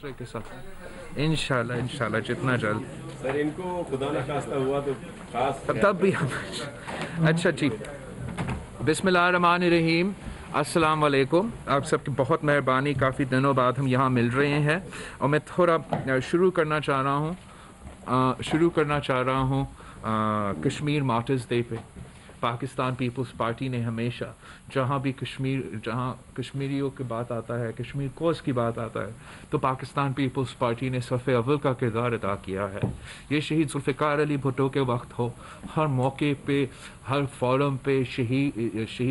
دوسرے کے ساتھ انشاءاللہ جتنا جلد سر ان کو خدا نہ خواستہ ہوا تو خاص تب بھی اچھا جی بسم اللہ الرحمن الرحیم السلام علیکم آپ سب کی بہت مہربانی کافی دنوں بعد ہم یہاں مل رہے ہیں اور میں تھوڑا شروع کرنا چاہ رہا ہوں کشمیر مارٹرز ڈے پہ پاکستان پیپلز پارٹی نے ہمیشہ جہاں کشمیریوں کی بات آتا ہے کشمیر کوز کی بات آتا ہے تو پاکستان پیپلز پارٹی نے صف اول کا کردار ادا کیا ہے. یہ شہید ذوالفقار علی بھٹو کے وقت ہو ہر موقع پہ ہر فورم پہ شہید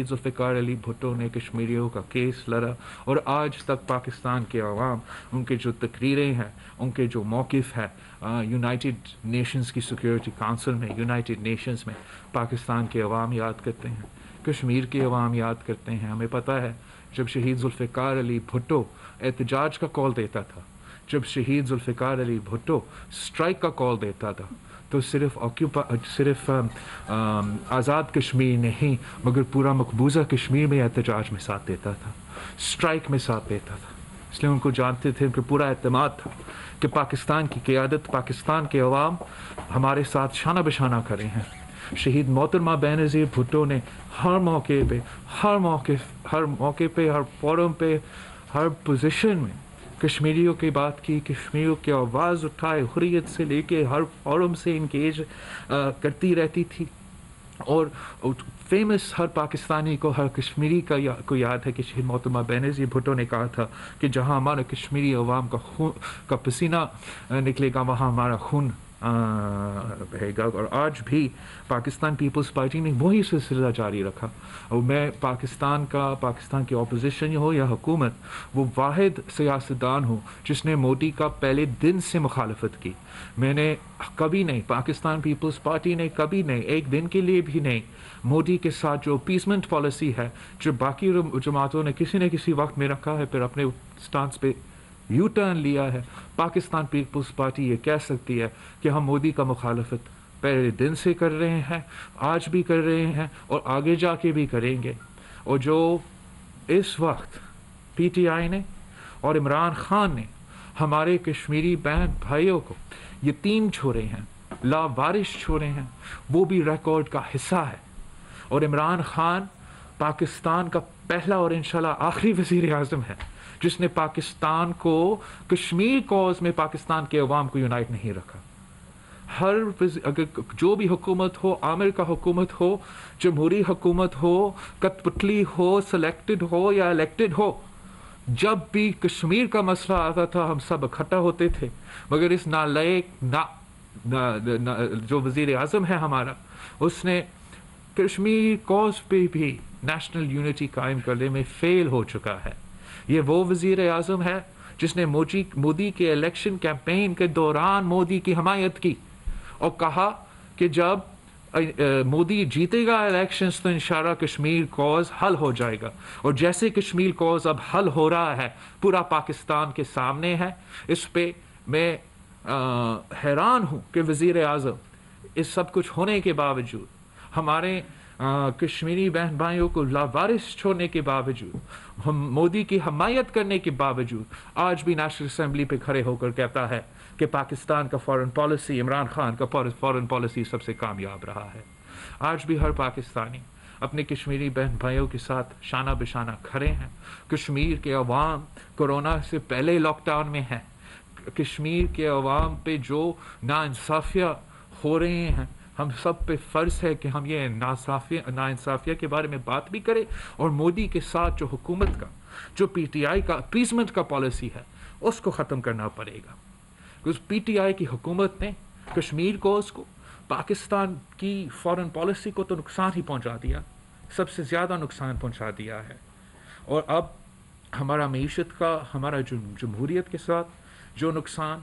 ذوالفقار علی بھٹو نے کشمیریوں کا کیس لڑا اور آج تک پاکستان کے عوام ان کے جو تقریریں ہیں ان کے جو موقف ہے یونائٹڈ نیشنز کی سیکیورٹی کونسل میں یونائٹڈ نیشنز میں پاکستان کے عوام یاد کرتے ہیں کشمیر کے عوام یاد کرتے ہیں. ہمیں پتہ ہے جب شہید ذوالفقار علی بھٹو احتجاج کا کال دیتا تھا جب شہید ذوالفقار علی بھٹو اسٹرائک کا کال دیتا تھا تو صرف آزاد کشمیر نہیں مگر پورا مقبوضہ کشمیر میں احتجاج میں ساتھ دیتا تھا اسٹرائک میں ساتھ دیتا تھا. اس لیے ان کو جانتے تھے کہ پورا اعتماد تھا کہ پاکستان کی قیادت پاکستان کے عوام ہمارے ساتھ شانہ بشانہ کھڑے ہیں. شہید محترمہ بینظیر بھٹو نے ہر موقع پہ ہر فورم پہ ہر پوزیشن میں کشمیریوں کی بات کی کشمیریوں کی آواز اٹھائے حریت سے لے کے ہر فورم سے انگیج کرتی رہتی تھی. اور فیمس ہر پاکستانی کو ہر کشمیری کو یاد ہے کہ شہید محترمہ بینظیر بھٹو نے کہا تھا کہ جہاں ہمارا کشمیری عوام کا پسینہ نکلے گا وہاں ہمارا خون بہے گا. اور آج بھی پاکستان پیپلز پارٹی نے وہی سلسلہ جاری رکھا اور میں پاکستان کی اپوزیشن ہو یا حکومت وہ واحد سیاستدان ہوں جس نے مودی کا پہلے دن سے مخالفت کی. میں نے کبھی نہیں پاکستان پیپلز پارٹی نے کبھی نہیں ایک دن کے لیے بھی نہیں مودی کے ساتھ جو اپیسمنٹ پالیسی ہے جو باقی جماعتوں نے کسی نہ کسی وقت میں رکھا ہے پھر اپنے سٹانس پہ یو ٹرن لیا ہے پاکستان پیپلز پارٹی یہ کہہ سکتی ہے کہ ہم مودی کا مخالفت پہلے دن سے کر رہے ہیں آج بھی کر رہے ہیں اور آگے جا کے بھی کریں گے. اور جو اس وقت پی ٹی آئی نے اور عمران خان نے ہمارے کشمیری بہن بھائیوں کو یتیم چھوڑے ہیں لاوارث چھوڑے ہیں وہ بھی ریکارڈ کا حصہ ہے. اور عمران خان پاکستان کا پہلا اور انشاءاللہ آخری وزیر اعظم ہے جس نے پاکستان کو کشمیر کوز میں پاکستان کے عوام کو یونائٹ نہیں رکھا. اگر جو بھی حکومت ہو عامر کا حکومت ہو جمہوری حکومت ہو کٹ پتلی ہو سلیکٹڈ ہو یا الیکٹڈ ہو جب بھی کشمیر کا مسئلہ آتا تھا ہم سب اکٹھا ہوتے تھے. مگر اس نالائق جو وزیر اعظم ہے ہمارا اس نے کشمیر کوز پہ بھی نیشنل یونٹی قائم کرنے میں فیل ہو چکا ہے. یہ وہ وزیر اعظم ہے جس نے مودی کے الیکشن کیمپین کے دوران مودی کی حمایت کی اور کہا کہ جب مودی جیتے گا الیکشنز تو انشاءاللہ کشمیر کوز حل ہو جائے گا. اور جیسے کشمیر کوز اب حل ہو رہا ہے پورا پاکستان کے سامنے ہے. اس پہ میں حیران ہوں کہ وزیر اعظم اس سب کچھ ہونے کے باوجود ہمارے کشمیری بہن بھائیوں کو لاوارث چھوڑنے کے باوجود ہم مودی کی حمایت کرنے کے باوجود آج بھی نیشنل اسمبلی پہ کھڑے ہو کر کہتا ہے کہ پاکستان کا فارن پالیسی عمران خان کا فارن پالیسی سب سے کامیاب رہا ہے. آج بھی ہر پاکستانی اپنے کشمیری بہن بھائیوں کے ساتھ شانہ بشانہ کھڑے ہیں. کشمیر کے عوام کورونا سے پہلے لاک ڈاؤن میں ہیں. کشمیر کے عوام پہ جو ناانصافیاں ہو رہے ہیں ہم سب پہ فرض ہے کہ ہم یہ ناانصافیہ کے بارے میں بات بھی کریں اور مودی کے ساتھ جو حکومت کا جو پی ٹی آئی کا اپیسمنٹ کا پالیسی ہے اس کو ختم کرنا پڑے گا. پی ٹی آئی کی حکومت نے کشمیر کو اس کو پاکستان کی فارن پالیسی کو تو نقصان ہی پہنچا دیا سب سے زیادہ نقصان پہنچا دیا ہے. اور اب ہمارا معیشت کا ہمارا جو جمہوریت کے ساتھ جو نقصان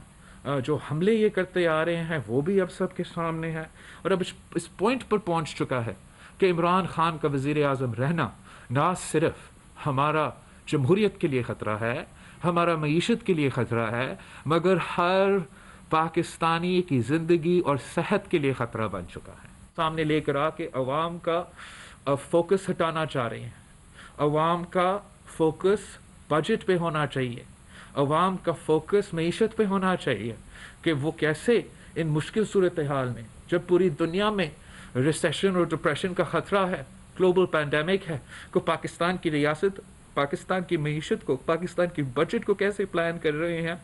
جو حملے یہ کرتے آ رہے ہیں وہ بھی اب سب کے سامنے ہے. اور اب اس پوائنٹ پر پہنچ چکا ہے کہ عمران خان کا وزیر اعظم رہنا نہ صرف ہمارا جمہوریت کے لیے خطرہ ہے ہمارا معیشت کے لیے خطرہ ہے مگر ہر پاکستانی کی زندگی اور صحت کے لیے خطرہ بن چکا ہے. سامنے لے کر آ کے عوام کا فوکس ہٹانا چاہ رہے ہیں. عوام کا فوکس بجٹ پہ ہونا چاہیے. अवाम का फोकस मईशत पे होना चाहिए कि वो कैसे इन मुश्किल सूरत हाल में, जब पूरी दुनिया में रिसेशन और डिप्रेशन का ख़तरा है, ग्लोबल पैंडमिक है, को पाकिस्तान की रियासत, पाकिस्तान की मईशत को, पाकिस्तान की बजट को कैसे प्लान कर रहे हैं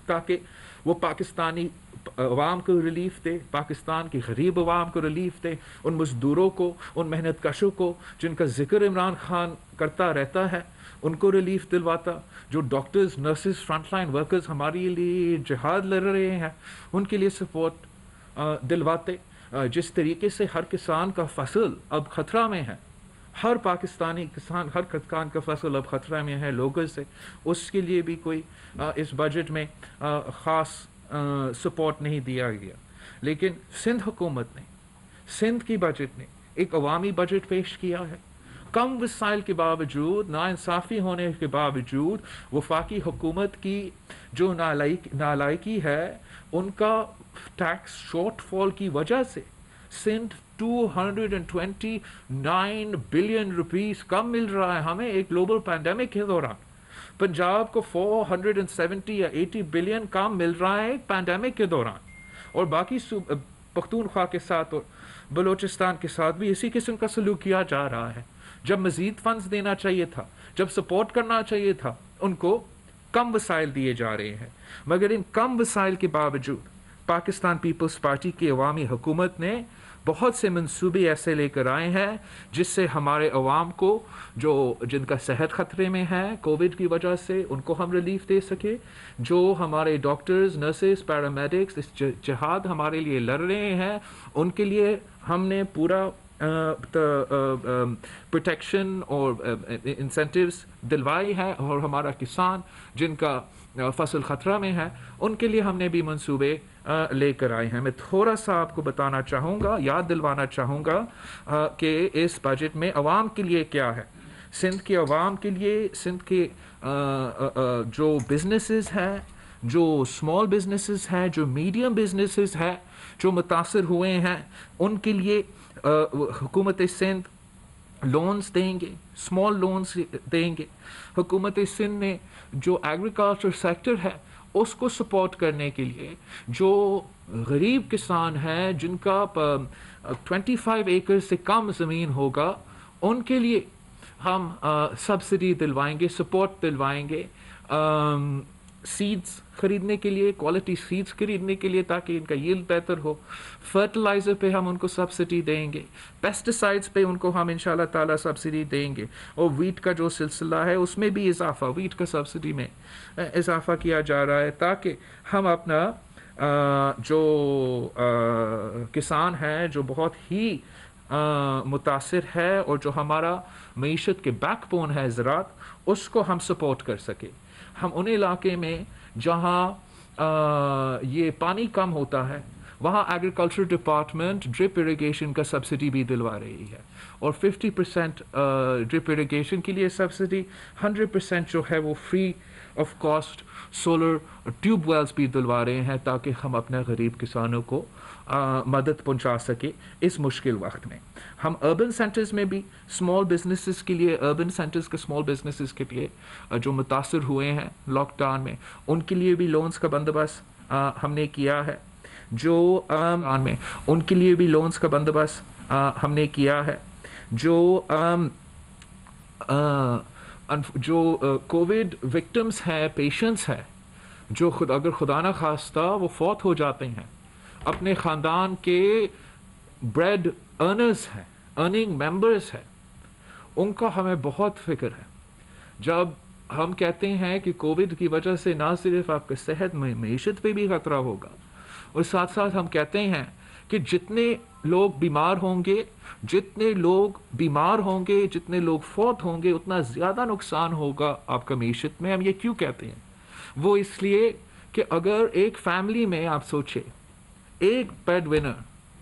ताकि वो पाकिस्तानी अवाम को रिलीफ दे, पाकिस्तान की गरीब अवाम को रिलीफ दे, उन मज़दूरों को, उन मेहनत कशों को जिनका जिक्र इमरान खान करता रहता है, उनको रिलीफ दिलवाता, जो डॉक्टर्स, नर्सेस, फ्रंटलाइन वर्कर्स हमारे लिए जिहाद लड़ रहे हैं, उनके लिए सपोर्ट दिलवाते। जिस तरीके से हर किसान का फसल अब ख़तरा में है, हर पाकिस्तानी किसान, हर किसान का फसल अब ख़तरा में है लोगों से, उसके लिए भी कोई इस बजट में ख़ास सपोर्ट नहीं दिया गया। लेकिन सिंध हुकूमत ने, सिंध की बजट ने एक अवामी बजट पेश किया है। कम वसाइल के बावजूद, नाइंसाफ़ी होने के बावजूद, वफाकी हुकूमत की जो नालायकी है, उनका टैक्स शॉर्टफॉल की वजह से सिंध 229 बिलियन रुपीस कम मिल रहा है हमें एक ग्लोबल पैंडेमिक के दौरान। पंजाब को 470 या 80 बिलियन कम मिल रहा है पैंडेमिक के दौरान, और बाकी पख्तूनख्वा के साथ और बलूचिस्तान के साथ भी इसी किस्म का सलूक किया जा रहा है। जब मजीद फंड्स देना चाहिए था, जब सपोर्ट करना चाहिए था, उनको कम वसाइल दिए जा रहे हैं। मगर इन कम वसाइल के बावजूद पाकिस्तान पीपल्स पार्टी की अवामी हुकूमत ने बहुत से मंसूबे ऐसे लेकर आए हैं जिससे हमारे अवाम को, जो जिनका सेहत ख़तरे में है कोविड की वजह से, उनको हम रिलीफ दे सके। जो हमारे डॉक्टर्स, नर्सेस, पैरामेडिक्स इस जिहाद हमारे लिए लड़ रहे हैं, उनके लिए हमने पूरा प्रोटेक्शन और इंसेंटिव्स दिलवाई है। और हमारा किसान जिनका फसल ख़तरा में है, उनके लिए हमने भी मंसूबे लेकर आए हैं। मैं थोड़ा सा आपको बताना चाहूँगा, याद दिलवाना चाहूँगा कि इस बजट में अवाम के लिए क्या है। सिंध के अवाम के लिए, सिंध के जो बिजनेसेस हैं, जो स्मॉल बिजनेसेस हैं, जो मीडियम बिजनेसेस हैं, जो मुतासर हुए हैं, उनके लिए हुकूमत सिंध लोन्स देंगे, स्मॉल लोन्स देंगे। हुकूमत सिंध ने जो एग्रीकल्चर सेक्टर है उसको सपोर्ट करने के लिए, जो गरीब किसान हैं जिनका 25 एकड़ से कम ज़मीन होगा, उनके लिए हम सब्सिडी दिलवाएंगे, सपोर्ट दिलवाएंगे, सीड्स खरीदने के लिए, क्वालिटी सीड्स खरीदने के लिए, ताकि इनका यील्ड बेहतर हो। फर्टिलाइज़र पे हम उनको सब्सिडी देंगे, पेस्टिसाइड्स पे उनको हम इंशाल्लाह ताला सब्सिडी देंगे। और वीट का जो सिलसिला है उसमें भी इजाफा, वीट का सब्सिडी में इजाफा किया जा रहा है, ताकि हम अपना जो किसान है, जो बहुत ही मुतासिर है और जो हमारा मईशत के बैकबोन है ज़रात, उसको हम सपोर्ट कर सके। हम उन इलाके में जहाँ ये पानी कम होता है, वहाँ एग्रीकल्चर डिपार्टमेंट ड्रिप इरिगेशन का सब्सिडी भी दिलवा रही है, और 50% ड्रिप इरिगेशन के लिए सब्सिडी, 100% जो है वो free of cost solar tube wells भी दिलवा रहे हैं, ताकि हम अपने गरीब किसानों को मदद पहुंचा सके इस मुश्किल वक्त में। हम अर्बन सेंटर्स में भी स्मॉल बिजनेसेस के लिए, अर्बन सेंटर्स के स्मॉल बिजनेसेस के लिए जो मुतासर हुए हैं लॉकडाउन में, उनके लिए भी लोन्स का बंदोबस्त हमने किया है। जो में उनके लिए भी लोन्स का बंदोबस्त हमने किया है। जो कोविड विक्टिम्स हैं, पेशेंट्स हैं, जो अगर खुदा न खास्ता वो फौत हो जाते हैं, अपने ख़ानदान के ब्रेड अर्नर्स हैं, अर्निंग मेंबर्स हैं, उनका हमें बहुत फ़िक्र है। जब हम कहते हैं कि कोविड की वजह से ना सिर्फ आपके सेहत में, मईशत पे भी ख़तरा होगा, और साथ साथ हम कहते हैं कि जितने लोग बीमार होंगे, जितने लोग फौत होंगे, उतना ज़्यादा नुकसान होगा आपका मईशत में। हम ये क्यों कहते हैं? वो इसलिए कि अगर एक फैमिली में आप सोचें, एक बेड विनर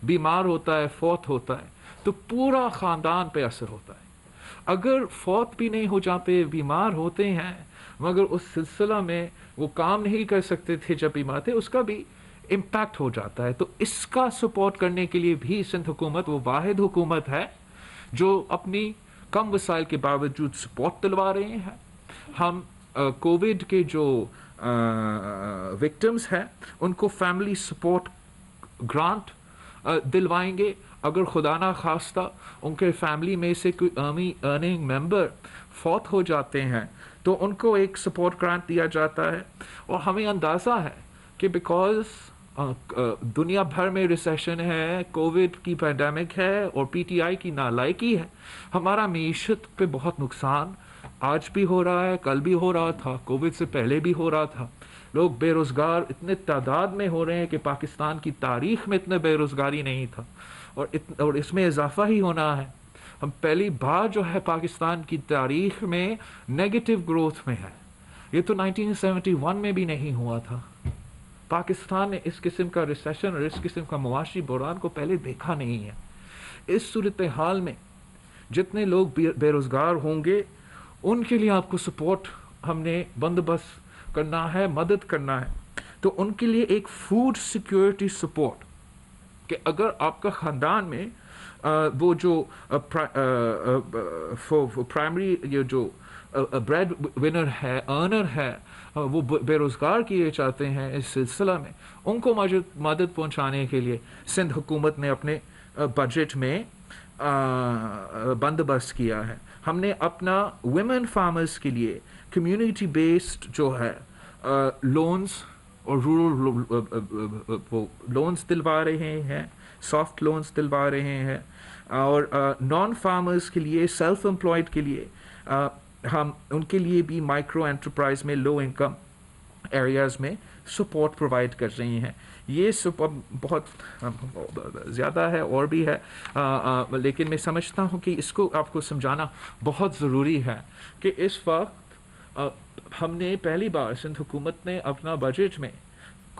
बीमार होता है, फौत होता है, तो पूरा ख़ानदान पे असर होता है। अगर फौत भी नहीं हो जाते, बीमार होते हैं, मगर उस सिलसिला में वो काम नहीं कर सकते थे जब बीमार थे, उसका भी इम्पैक्ट हो जाता है। तो इसका सपोर्ट करने के लिए भी सिंध हुकूमत वो वाहिद हुकूमत है जो अपनी कम वसाइल के बावजूद सपोर्ट दिलवा रहे हैं। हम कोविड के जो विक्टिम्स हैं उनको फैमिली सपोर्ट ग्रांट दिलवाएंगे। अगर खुदा ना खास्ता उनके फैमिली में से कोई अर्निंग मेंबर फौत हो जाते हैं तो उनको एक सपोर्ट ग्रांट दिया जाता है। और हमें अंदाज़ा है कि बिकॉज दुनिया भर में रिसेशन है, कोविड की पैंडेमिक है और पीटीआई की नालायकी है, हमारा मीशत पे बहुत नुकसान आज भी हो रहा है, कल भी हो रहा था, कोविड से पहले भी हो रहा था। लोग बेरोज़गार इतने तादाद में हो रहे हैं कि पाकिस्तान की तारीख़ में इतने बेरोज़गारी नहीं था और इसमें इजाफा ही होना है। हम पहली बार जो है पाकिस्तान की तारीख़ में नेगेटिव ग्रोथ में है। ये तो 1971 में भी नहीं हुआ था। पाकिस्तान ने इस किस्म का रिसेशन और इस किस्म का मुआशी बहरान को पहले देखा नहीं है। इस सूरत हाल में जितने लोग बेरोज़गार होंगे उनके लिए आपको सपोर्ट हमने बंदोबस्त करना है, मदद करना है। तो उनके लिए एक फूड सिक्योरिटी सपोर्ट कि अगर आपका ख़ानदान में वो जो प्राइमरी ये जो ब्रेड विनर है, अर्नर है, वो बेरोज़गार किए जाते हैं, इस सिलसिला में उनको मदद पहुंचाने के लिए सिंध हुकूमत ने अपने बजट में बंदोबस्त किया है। हमने अपना वुमेन फार्मर्स के लिए कम्युनिटी बेस्ड जो है लोन्स और रूरल लोन्स दिलवा रहे हैं, सॉफ्ट लोन्स दिलवा रहे हैं। और नॉन फार्मर्स के लिए, सेल्फ एम्प्लॉयड के लिए हम उनके लिए भी माइक्रो एंटरप्राइज में, लो इनकम एरियाज़ में सपोर्ट प्रोवाइड कर रही हैं। ये सपोर्ट बहुत ज़्यादा है और भी है, लेकिन मैं समझता हूँ कि इसको आपको समझाना बहुत ज़रूरी है कि इस वक्त हमने पहली बार सिंध हुकूमत ने अपना बजट में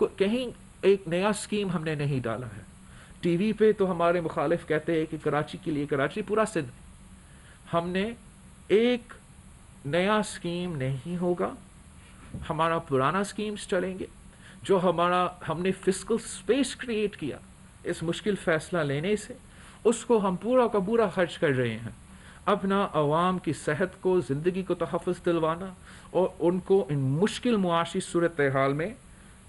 कहीं एक नया स्कीम हमने नहीं डाला है। टीवी पे तो हमारे मुखालिफ कहते हैं कि कराची के लिए, कराची पूरा सिंध, हमने एक नया स्कीम नहीं होगा, हमारा पुराना स्कीम्स चलेंगे। जो हमने फिस्कल स्पेस क्रिएट किया इस मुश्किल फ़ैसला लेने से, उसको हम पूरा का पूरा खर्च कर रहे हैं। अपना अवाम की सेहत को, ज़िंदगी को तहफ़्फ़ुज़ दिलवाना और उनको इन मुश्किल मुआशी सूरत हाल में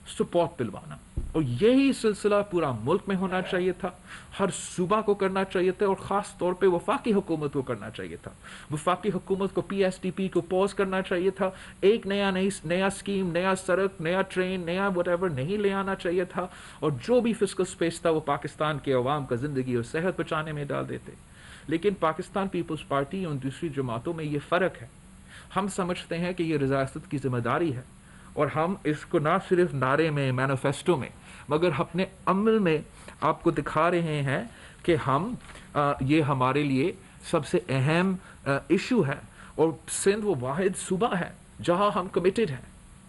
सपोर्ट दिलवाना, और यही सिलसिला पूरा मुल्क में होना चाहिए था, हर सूबा को करना चाहिए था और ख़ास तौर पे वफाकी हुकूमत को करना चाहिए था। वफाकी हुकूमत को PSTP को पॉज करना चाहिए था। एक नया स्कीम, नया सड़क, नया ट्रेन, नया वटेवर नहीं ले आना चाहिए था, और जो भी फिस्कल स्पेस था वो पाकिस्तान के अवाम का ज़िंदगी और सेहत बचाने में डाल देते। लेकिन पाकिस्तान पीपल्स पार्टी और दूसरी जमातों में ये फ़र्क है। हम समझते हैं कि ये रियासत की ज़िम्मेदारी है और हम इसको ना सिर्फ नारे में, मैनिफेस्टो में, मगर अपने अमल में आपको दिखा रहे हैं कि हम ये हमारे लिए सबसे अहम इशू है। और सिंध वो वाहिद सूबा है जहां हम कमिटेड हैं,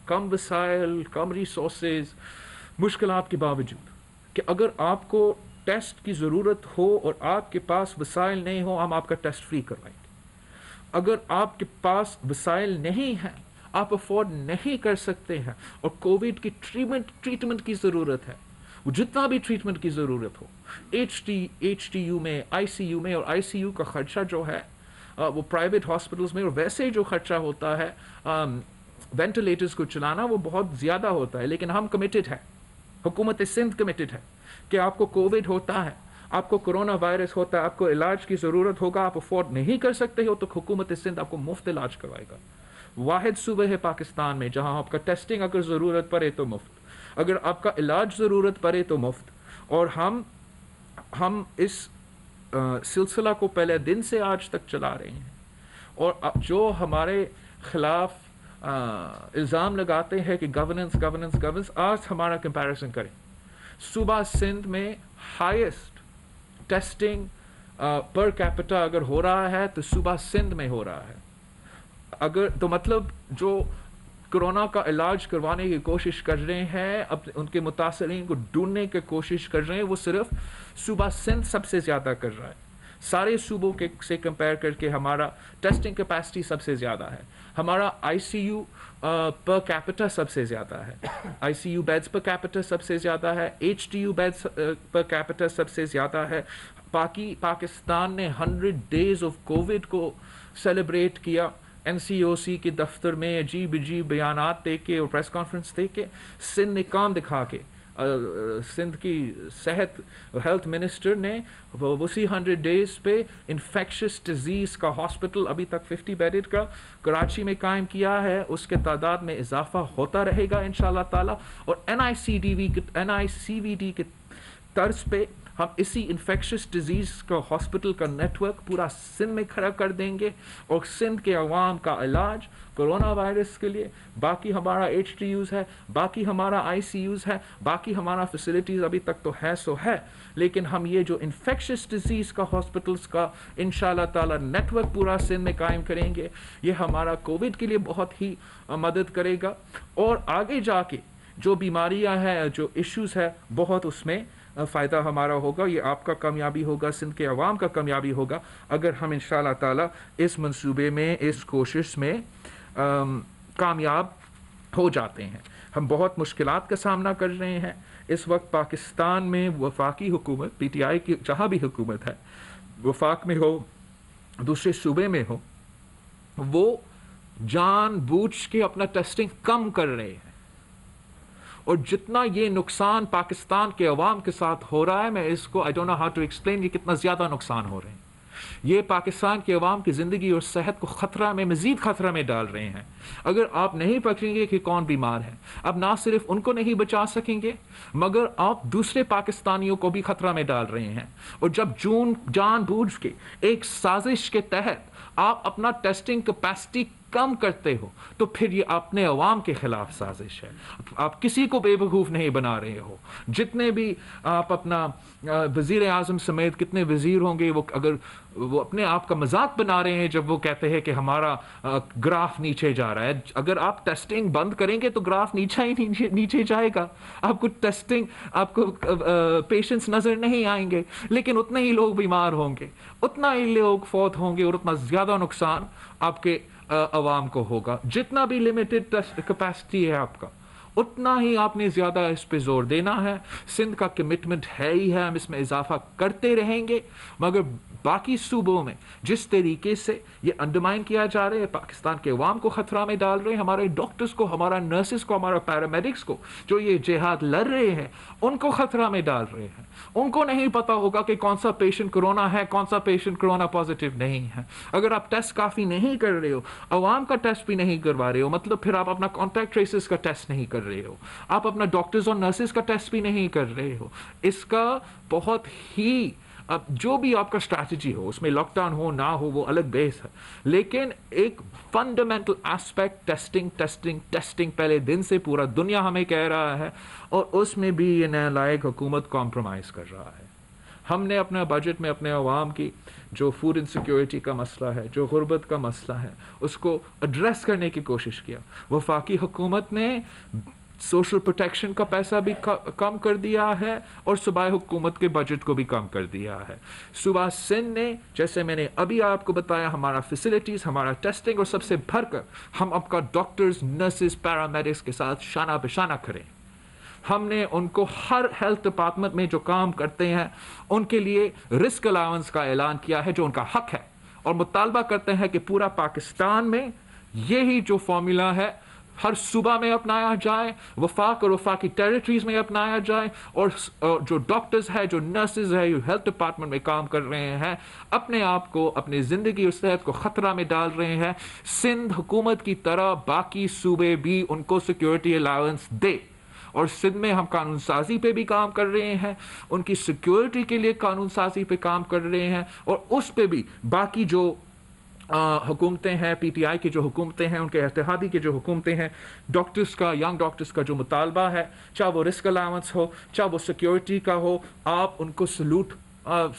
कम वसाइल, कम रिसोर्सेज, मुश्किलात के बावजूद, कि अगर आपको टेस्ट की ज़रूरत हो और आपके पास वसाइल नहीं हो, हम आपका टेस्ट फ्री करवाएंगे। अगर आपके पास वसाइल नहीं है, आप अफोर्ड नहीं कर सकते हैं और कोविड की ट्रीटमेंट की ज़रूरत है, वो जितना भी ट्रीटमेंट की ज़रूरत हो, HTU में, ICU में, और ICU का ख़र्चा जो है वो प्राइवेट हॉस्पिटल्स में, और वैसे जो ख़र्चा होता है वेंटिलेटर्स को चलाना, वो बहुत ज़्यादा होता है। लेकिन हम कमिटेड हैं, हुकूमत सिंध कमिटेड है कि आपको कोविड होता है, आपको कोरोना वायरस होता है, आपको इलाज की ज़रूरत होगा, आप अफोर्ड नहीं कर सकते हो तो हुकूमत सिंध आपको मुफ्त इलाज करवाएगा। वाहिद सूबे है पाकिस्तान में जहां आपका टेस्टिंग अगर ज़रूरत पड़े तो मुफ्त, अगर आपका इलाज ज़रूरत पड़े तो मुफ्त। और हम इस सिलसिला को पहले दिन से आज तक चला रहे हैं। और जो हमारे ख़िलाफ़ इल्ज़ाम लगाते हैं कि गवर्नेंस, आज हमारा कंपैरिजन करें, सूबा सिंध में हाईएस्ट टेस्टिंग पर कैपिटा अगर हो रहा है तो सूबा सिंध में हो रहा है। अगर तो मतलब जो कोरोना का इलाज करवाने की कोशिश कर रहे हैं, अब उनके मुतासरीन को ढूंढने की कोशिश कर रहे हैं, वो सिर्फ सूबा सिंध सबसे ज़्यादा कर रहा है। सारे सूबों के से कंपेयर करके हमारा टेस्टिंग कैपेसिटी सबसे ज़्यादा है, हमारा ICU पर कैपिटा सबसे ज़्यादा है, ICU बेड्स पर कैपिटा सबसे ज़्यादा है, HTU बेड्स पर कैपिटा सबसे ज़्यादा है। पाकिस्तान ने 100 डेज ऑफ कोविड को सेलिब्रेट किया NCOC کے دفتر میں عجیب عجیب بیانات دے کے اور پریس کانفرنس دے کے سندھ نے کام دکھا کے سندھ کی صحت ہیلتھ منسٹر نے اسی 100 days پہ انفیکشس ڈیزیز کا ہاسپٹل ابھی تک 50 بیڈڈ کا کراچی میں قائم کیا ہے. اس کے تعداد میں اضافہ ہوتا رہے گا انشاءاللہ تعالیٰ. اور NICVD کے طرز پہ ہم اسی انفیکشس ڈیزیز کا ہاسپٹل کا نیٹ ورک پورا سندھ میں کھڑا کر دیں گے. اور سندھ کے عوام کا علاج کرونا وائرس کے لیے باقی ہمارا HDUs ہے, باقی ہمارا ICUs ہے, باقی ہمارا فیسلٹیز ابھی تک تو ہے سو ہے, لیکن ہم یہ جو انفیکشس ڈیزیز کا ہاسپٹلس کا انشاءاللہ تعالیٰ نیٹ ورک پورا سندھ میں قائم کریں گے. یہ ہمارا کووڈ کے لیے بہت ہی مدد کرے گا. اور آگے جا کے جو بیماریاں ہیں, جو ایشوز ہے, بہت اس میں فائدہ ہمارا ہوگا. یہ آپ کا کامیابی ہوگا, سندھ کے عوام کا کامیابی ہوگا اگر ہم انشاءاللہ تعالیٰ اس منصوبے میں, اس کوشش میں کامیاب ہو جاتے ہیں. ہم بہت مشکلات کا سامنا کر رہے ہیں اس وقت. پاکستان میں وفاقی حکومت PTI کی جہاں بھی حکومت ہے, وفاق میں ہو دوسرے صوبے میں ہو, وہ جان بوجھ کے اپنا ٹیسٹنگ کم کر رہے ہیں. اور جتنا یہ نقصان پاکستان کے عوام کے ساتھ ہو رہا ہے, میں اس کو I don't know how to explain, یہ کتنا زیادہ نقصان ہو رہے ہیں. یہ پاکستان کے عوام کی زندگی اور صحت کو خطرہ میں, مزید خطرہ میں ڈال رہے ہیں. اگر آپ نہیں پکڑیں گے کہ کون بیمار ہے, اب نہ صرف ان کو نہیں بچا سکیں گے مگر آپ دوسرے پاکستانیوں کو بھی خطرہ میں ڈال رہے ہیں. اور جب جان بوجھ کے ایک سازش کے تحت آپ اپنا ٹیسٹنگ کیپیسٹی کم کرتے ہو تو پھر یہ اپنے عوام کے خلاف سازش ہے. آپ کسی کو بے وقوف نہیں بنا رہے ہو. جتنے بھی آپ اپنا وزیر اعظم سمیت کتنے وزیر ہوں گے, وہ اگر وہ اپنے آپ کا مذاق بنا رہے ہیں جب وہ کہتے ہیں کہ ہمارا گراف نیچے جا رہا ہے. اگر آپ ٹیسٹنگ بند کریں گے تو گراف نیچے جائے گا. آپ کو ٹیسٹنگ, آپ کو پیشنٹس نظر نہیں آئیں گے, لیکن اتنے ہی لوگ بیمار ہوں گے, اتنا ہی لوگ فوت ہوں گے اور اتنا زیادہ نقصان آپ کے عوام کو ہوگا. جتنا بھی لمیٹڈ کیپیسٹی ہے آپ کا, اتنا ہی آپ نے زیادہ اس پہ زور دینا ہے. سندھ کا کمٹمنٹ ہے ہی ہے, ہم اس میں اضافہ کرتے رہیں گے. مگر باقی صوبوں میں جس طریقے سے یہ انڈرمائن کیا جا رہا ہے, پاکستان کے عوام کو خطرہ میں ڈال رہے ہیں, ہمارے ڈاکٹرز کو, ہمارا نرسز کو, ہمارا پیرامیڈکس کو, جو یہ جہاد لڑ رہے ہیں ان کو خطرہ میں ڈال رہے ہیں. ان کو نہیں پتا ہوگا کہ کون سا پیشنٹ کرونا ہے, کون سا پیشنٹ کرونا پازیٹیو نہیں ہے. اگر آپ ٹیسٹ کافی نہیں کر رہے ہو, عوام کا ٹیسٹ بھی نہیں کروا رہے ہو, مطلب پھر آپ اپنا کانٹیکٹ ٹریسز کا ٹیسٹ نہیں کر رہے ہو, آپ اپنا ڈاکٹرز اور نرسز کا ٹیسٹ بھی نہیں کر رہے ہو. اس کا بہت ہی, اب جو بھی آپ کا اسٹریٹجی ہو, اس میں لاک ڈاؤن ہو نہ ہو وہ الگ بیس ہے, لیکن ایک فنڈامنٹل ایسپیکٹ ٹیسٹنگ پہلے دن سے پورا دنیا ہمیں کہہ رہا ہے, اور اس میں بھی یہ نالائق حکومت کمپرومائز کر رہا ہے. ہم نے اپنا بجٹ میں اپنے عوام کی جو فوڈ انسیکیورٹی کا مسئلہ ہے, جو غربت کا مسئلہ ہے, اس کو ایڈریس کرنے کی کوشش کیا. وفاقی حکومت نے سوشل پروٹیکشن کا پیسہ بھی کم کر دیا ہے اور صوبائی حکومت کے بجٹ کو بھی کم کر دیا ہے. صوبہ سندھ نے, جیسے میں نے ابھی آپ کو بتایا, ہمارا فیسلٹیز, ہمارا ٹیسٹنگ, اور سب سے بڑھ کر ہم آپ کا ڈاکٹرز, نرسز, پیرامیڈکس کے ساتھ شانہ بہ شانہ کھڑے. ہم نے ان کو ہر ہیلتھ ڈپارٹمنٹ میں جو کام کرتے ہیں ان کے لیے رسک الاؤنس کا اعلان کیا ہے, جو ان کا حق ہے, اور مطالبہ کرتے ہیں کہ پورا پاکستان میں یہی جو فارمولا ہے ہر صوبہ میں اپنایا جائے, وفاق اور وفاقی ٹیریٹریز میں اپنایا جائے. اور جو ڈاکٹرز ہیں, جو نرسز ہیں, جو ہیلتھ ڈپارٹمنٹ میں کام کر رہے ہیں, اپنے آپ کو, اپنی زندگی اور صحت کو خطرہ میں ڈال رہے ہیں, سندھ حکومت کی طرح باقی صوبے بھی ان کو سیکیورٹی الاؤنس دے. اور سندھ میں ہم قانون سازی پہ بھی کام کر رہے ہیں, ان کی سیکیورٹی کے لیے قانون سازی پہ کام کر رہے ہیں, اور اس پہ بھی باقی جو حکومتیں ہیں, PTI کی جو حکومتیں ہیں, ان کے اتحادی کی جو حکومتیں ہیں, ڈاکٹرز کا, ینگ ڈاکٹرز کا جو مطالبہ ہے, چاہے وہ رسک الاؤنس ہو, چاہے وہ سیکیورٹی کا ہو, آپ ان کو سلوٹ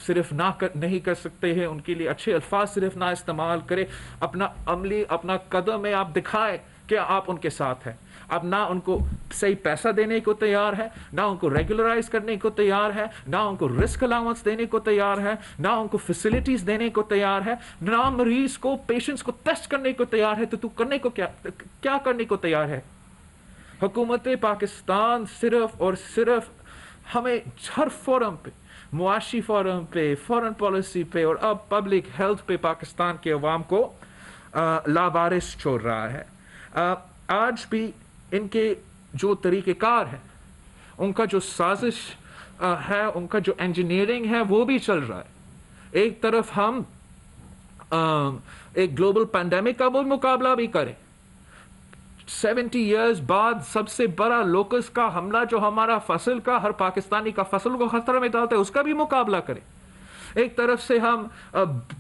صرف نہیں کر سکتے ہیں, ان کے لیے اچھے الفاظ صرف نہ استعمال کرے, اپنا قدم میں آپ دکھائے کہ آپ ان کے ساتھ ہیں. اب نہ ان کو صحیح پیسہ دینے کو تیار ہے, نہ ان کو ریگولرائز کرنے کو تیار ہے, نہ ان کو رسک الاؤنس دینے کو تیار ہے, نہ ان کو فیسلٹیز دینے کو تیار ہے, نہ مریض کو, پیشنٹس کو ٹیسٹ کرنے کو تیار ہے. تو کرنے کو کیا کرنے کو تیار ہے؟ حکومت پاکستان صرف اور صرف ہمیں ہر فورم پہ, معاشی فورم پہ, فورن پالیسی پہ, اور اب پبلک ہیلتھ پہ پاکستان کے عوام کو लावारिस छोड़ रहा है। आज भी इनके जो तरीक़ेकार हैं, उनका जो साजिश है, उनका जो इंजीनियरिंग है, वो भी चल रहा है। एक तरफ हम एक ग्लोबल पैंडेमिक का वो मुकाबला भी करें, 70 इयर्स बाद सबसे बड़ा लोकस का हमला जो हमारा फसल का, हर पाकिस्तानी का फसल को खतरे में डालता है, उसका भी मुकाबला करें। एक तरफ से हम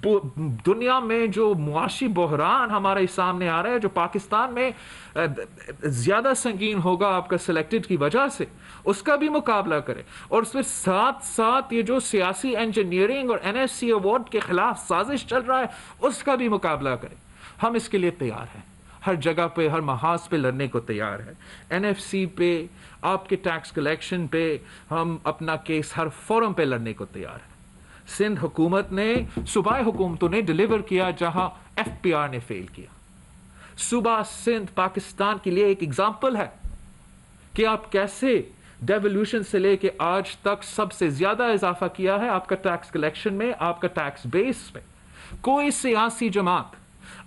दुनिया में जो मुआशी बहरान हमारे सामने आ रहा है, जो पाकिस्तान में ज़्यादा संगीन होगा आपका सिलेक्टेड की वजह से, उसका भी मुकाबला करें। और फिर साथ साथ ये जो सियासी इंजीनियरिंग और NSC अवार्ड के खिलाफ साजिश चल रहा है, उसका भी मुकाबला करें। हम इसके लिए तैयार हैं, हर जगह पे, हर महाज पे लड़ने को तैयार है। NFC पे, आपके टैक्स कलेक्शन पे, हम अपना केस हर फोरम पे लड़ने को तैयार है। सिंध हुकूमत ने, सूबाई हुकूमतों ने डिलीवर किया जहां FPR ने फेल किया। सूबा सिंध पाकिस्तान के लिए एक एग्जाम्पल है कि आप कैसे डेवोल्यूशन से लेके आज तक सबसे ज्यादा इजाफा किया है आपका टैक्स कलेक्शन में, आपका टैक्स बेस में। कोई सियासी जमात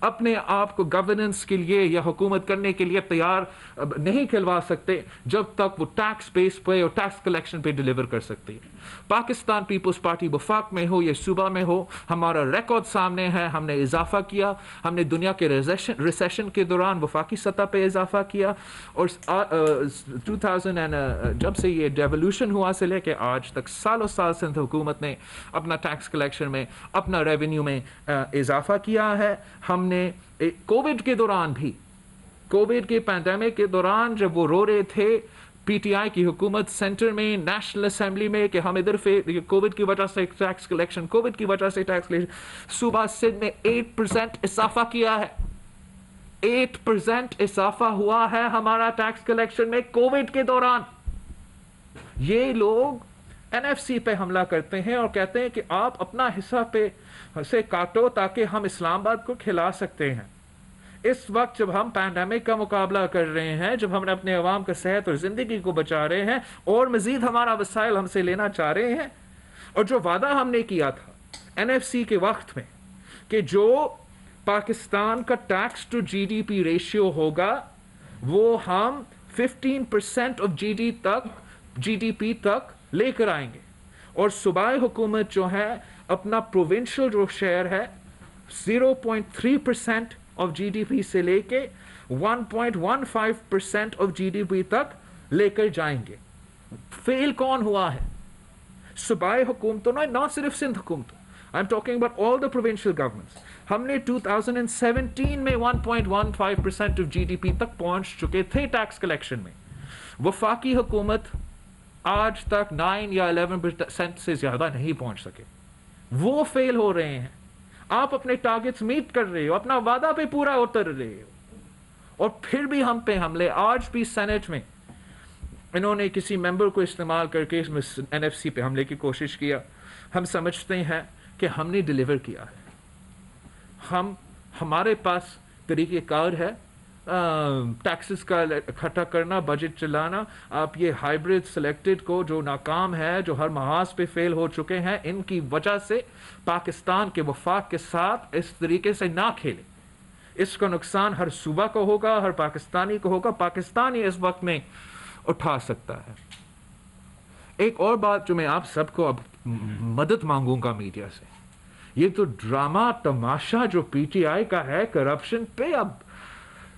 अपने आप को गवर्नेंस के लिए या हुकूमत करने के लिए तैयार नहीं खिलवा सकते जब तक वो टैक्स बेस पे और टैक्स कलेक्शन पे डिलीवर कर सकती है। पाकिस्तान पीपल्स पार्टी वफाक में हो या सूबा में हो, हमारा रिकॉर्ड सामने है। हमने इजाफा किया, हमने दुनिया के रिसेशन के दौरान वफाकी सतह पे इजाफा किया। और 2000 जब से ये डेवोल्यूशन हुआ से लेके आज तक सालों साल सिंध हुकूमत ने अपना टैक्स कलेक्शन में, अपना रेवेन्यू में इजाफा किया है। हमने कोविड के दौरान भी, कोविड के पैंडेमिक के दौरान जब वो रो रहे थे PTI की हुकूमत सेंटर में, नेशनल असेंबली में, कि हम इधर कोविड की वजह से टैक्स कलेक्शन, कोविड की वजह से टैक्स कलेक्शन, सूबा सिंध ने 8% इजाफा किया है। 8% इजाफा हुआ है हमारा टैक्स कलेक्शन में कोविड के दौरान। ये लोग NFC पे हमला करते हैं और कहते हैं कि आप अपना हिस्सा पे से काटो ताकि हम इस्लामाबाद को खिला सकते हैं। इस वक्त जब हम पैंडेमिक का मुकाबला कर रहे हैं, जब हम अपने अवाम का सेहत और ज़िंदगी को बचा रहे हैं और मज़ीद हमारा वसाइल हमसे लेना चाह रहे हैं, और जो वादा हमने किया था NFC के वक्त में कि जो पाकिस्तान का टैक्स टू GDP रेशियो होगा वो हम 15% ऑफ GDP तक लेकर आएंगे। और सूबाई हुकूमत जो है अपना प्रोविंशियल जो शेयर है 0.3% ऑफ GDP से लेके 1.15% ऑफ GDP तक लेकर जाएंगे। फेल कौन हुआ है? सूबाई हुकूमतों ने, ना सिर्फ सिंध हुकूमत, I am talking about all the provincial governments. हमने 2017 में 1.15% ऑफ GDP तक पहुंच चुके थे टैक्स कलेक्शन में। वफाकी हुकूमत आज तक 9 या 11% से ज्यादा नहीं पहुंच सके। वो फेल हो रहे हैं। आप अपने टारगेट्स मीट कर रहे हो, अपना वादा पे पूरा उतर रहे हो, और फिर भी हम पे हमले। आज भी सेनेट में इन्होंने किसी मेंबर को इस्तेमाल करके NFC पे हमले की कोशिश किया। हम समझते हैं कि हमने डिलीवर किया है। हमारे पास तरीक़ेकार है टैक्सेस का इकट्ठा करना, बजट चलाना। आप ये हाइब्रिड सिलेक्टेड को जो नाकाम है, जो हर महाज पे फेल हो चुके हैं, इनकी वजह से पाकिस्तान के वफाक के साथ इस तरीके से ना खेले। इसका नुकसान हर सूबा को होगा, हर पाकिस्तानी को होगा। पाकिस्तान ही इस वक्त में उठा सकता है। एक और बात जो मैं आप सबको अब मदद मांगूंगा मीडिया से, ये तो ड्रामा तमाशा जो PTI का है करप्शन पे, अब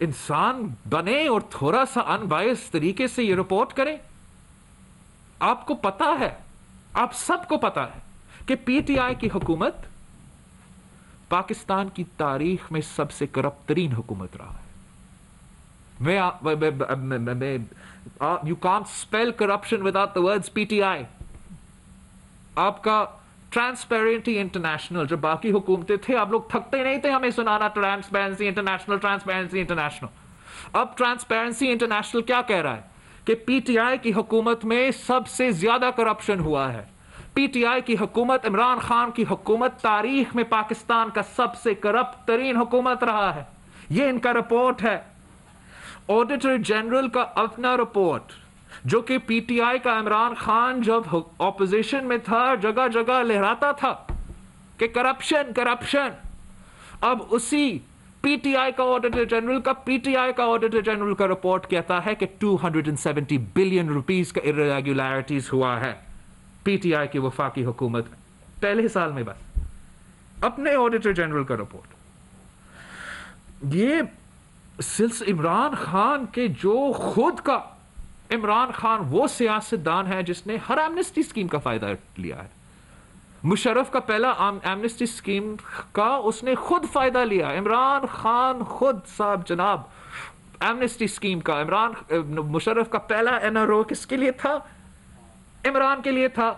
इंसान बने और थोड़ा सा अनबायस तरीके से ये रिपोर्ट करें। आपको पता है, आप सबको पता है कि PTI की हुकूमत पाकिस्तान की तारीख में सबसे करप्ट तरीन हुकूमत रहा है। You can't spell corruption without the words PTI। आपका ट्रांसपेरेंसी इंटरनेशनल, जो बाकी हुकूमतें थे, आप लोग थकते नहीं थे हमें सुनाना ट्रांसपेरेंसी इंटरनेशनल, ट्रांसपेरेंसी इंटरनेशनल। अब ट्रांसपेरेंसी इंटरनेशनल क्या कह रहा है कि PTI की हुकूमत में सबसे ज्यादा करप्शन हुआ है। PTI की हुकूमत, इमरान खान की हुकूमत तारीख में पाकिस्तान का सबसे करप्ट तरीन हुकूमत रहा है। ये इनका रिपोर्ट है। ऑडिटर जनरल का अपना रिपोर्ट, जो कि PTI का इमरान खान जब ऑपोजिशन में था जगह जगह लहराता था कि करप्शन करप्शन। अब उसी पीटीआई का ऑडिटर जनरल का रिपोर्ट कहता है कि 270 बिलियन रुपीस का इरेगुलरिटीज हुआ है पीटीआई की वफाकी हुकूमत में पहले साल में बस, अपने ऑडिटर जनरल का रिपोर्ट। ये इमरान खान के जो खुद का, इमरान खान वो सियासतदान है जिसने हर एमनेस्टी स्कीम का फायदा लिया है। मुशर्रफ का पहला एमनेस्टी स्कीम का उसने खुद फायदा लिया, इमरान खान खुद साहब जनाब। एमनेस्टी स्कीम का मुशर्रफ का पहला एनआरओ किसके लिए था? इमरान के लिए था।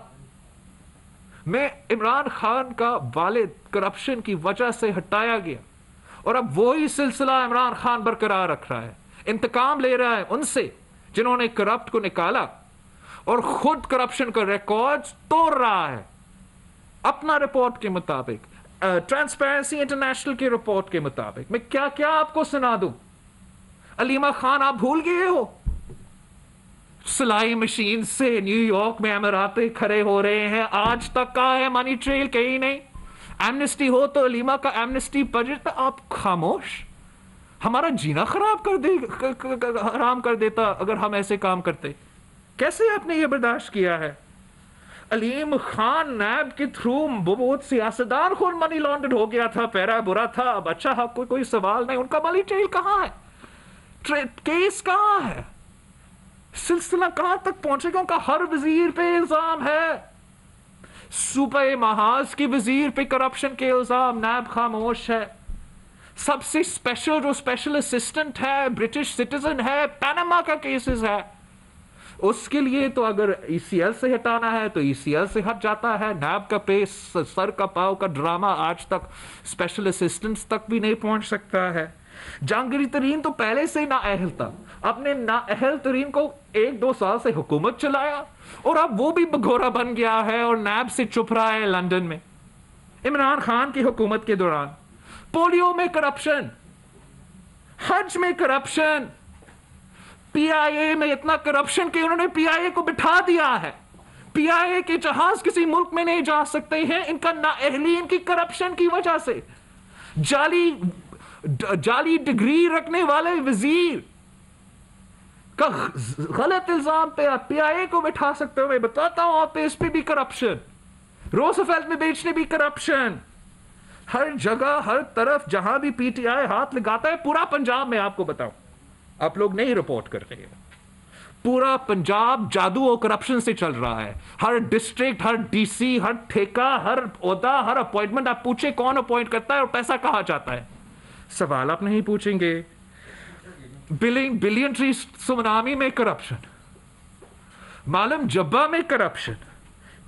मैं इमरान खान का वालिद करप्शन की वजह से हटाया गया और अब वही सिलसिला इमरान खान बरकरार रख रहा है, इंतकाम ले रहा है उनसे जिन्होंने करप्ट को निकाला और खुद करप्शन का रिकॉर्ड तोड़ रहा है। अपना रिपोर्ट के मुताबिक, ट्रांसपेरेंसी इंटरनेशनल की रिपोर्ट के मुताबिक, मैं क्या क्या आपको सुना दूं। अलीमा खान आप भूल गए हो? सिलाई मशीन से न्यूयॉर्क में अमीराते खड़े हो रहे हैं, आज तक का है मनी ट्रेल कहीं नहीं। एमनेस्टी हो तो अलीमा का एमनेस्टी बजट, आप खामोश। हमारा जीना हराम कर देता अगर हम ऐसे काम करते। कैसे आपने ये बर्दाश्त किया है? अलीम खान नैब के थ्रू बहुत सियासतदान खुद मनी लॉन्ड्रेड हो गया था, पैरा बुरा था, अब अच्छा हक कोई सवाल नहीं। उनका मनी ट्रेल कहां है? केस कहां है? सिलसिला कहां तक पहुंचेगा? उनका हर वजीर पे इल्जाम है। सूबे महाज की वजीर पे करप्शन के इल्जाम, नैब खामोश है। सबसे स्पेशल जो स्पेशल असिस्टेंट है ब्रिटिश सिटीजन है, पैनामा का केसेस है, उसके लिए तो अगर ईसीएल से हटाना है तो ईसीएल से हट जाता है। नैब का पे सर का पाव का ड्रामा आज तक स्पेशल असिस्टेंट्स तक भी नहीं पहुंच सकता है। जहांगीर तरीन तो पहले से नाअहल था, अपने नाअहल तरीन को 1-2 साल से हुकूमत चलाया और अब वो भी बघोरा बन गया है और नैब से चुप रहा है लंदन में। इमरान खान की हुकूमत के दौरान पोलियो में करप्शन, हज में करप्शन, पीआईए में इतना करप्शन कि उन्होंने पीआईए को बिठा दिया है। पीआईए के जहाज किसी मुल्क में नहीं जा सकते हैं इनका नाअहली, इनकी करप्शन की वजह से। जाली डिग्री रखने वाले वजीर का गलत इल्जाम पे आप पीआईए को बिठा सकते हो। मैं बताता हूं आप, इस पे भी करप्शन, रोजफेल्ट में बेचने भी करप्शन, हर जगह हर तरफ जहां भी पीटीआई हाथ लगाता है। पूरा पंजाब में आपको बताऊं, आप लोग नहीं रिपोर्ट कर रहे हैं, पूरा पंजाब जादू और करप्शन से चल रहा है। हर डिस्ट्रिक्ट, हर डीसी, हर ठेका, हर ओहदा, हर अपॉइंटमेंट आप पूछे कौन अपॉइंट करता है और पैसा कहां जाता है, सवाल आप नहीं पूछेंगे। बिलियन ट्री सुनामी में करप्शन, मालूम जब्बा में करप्शन,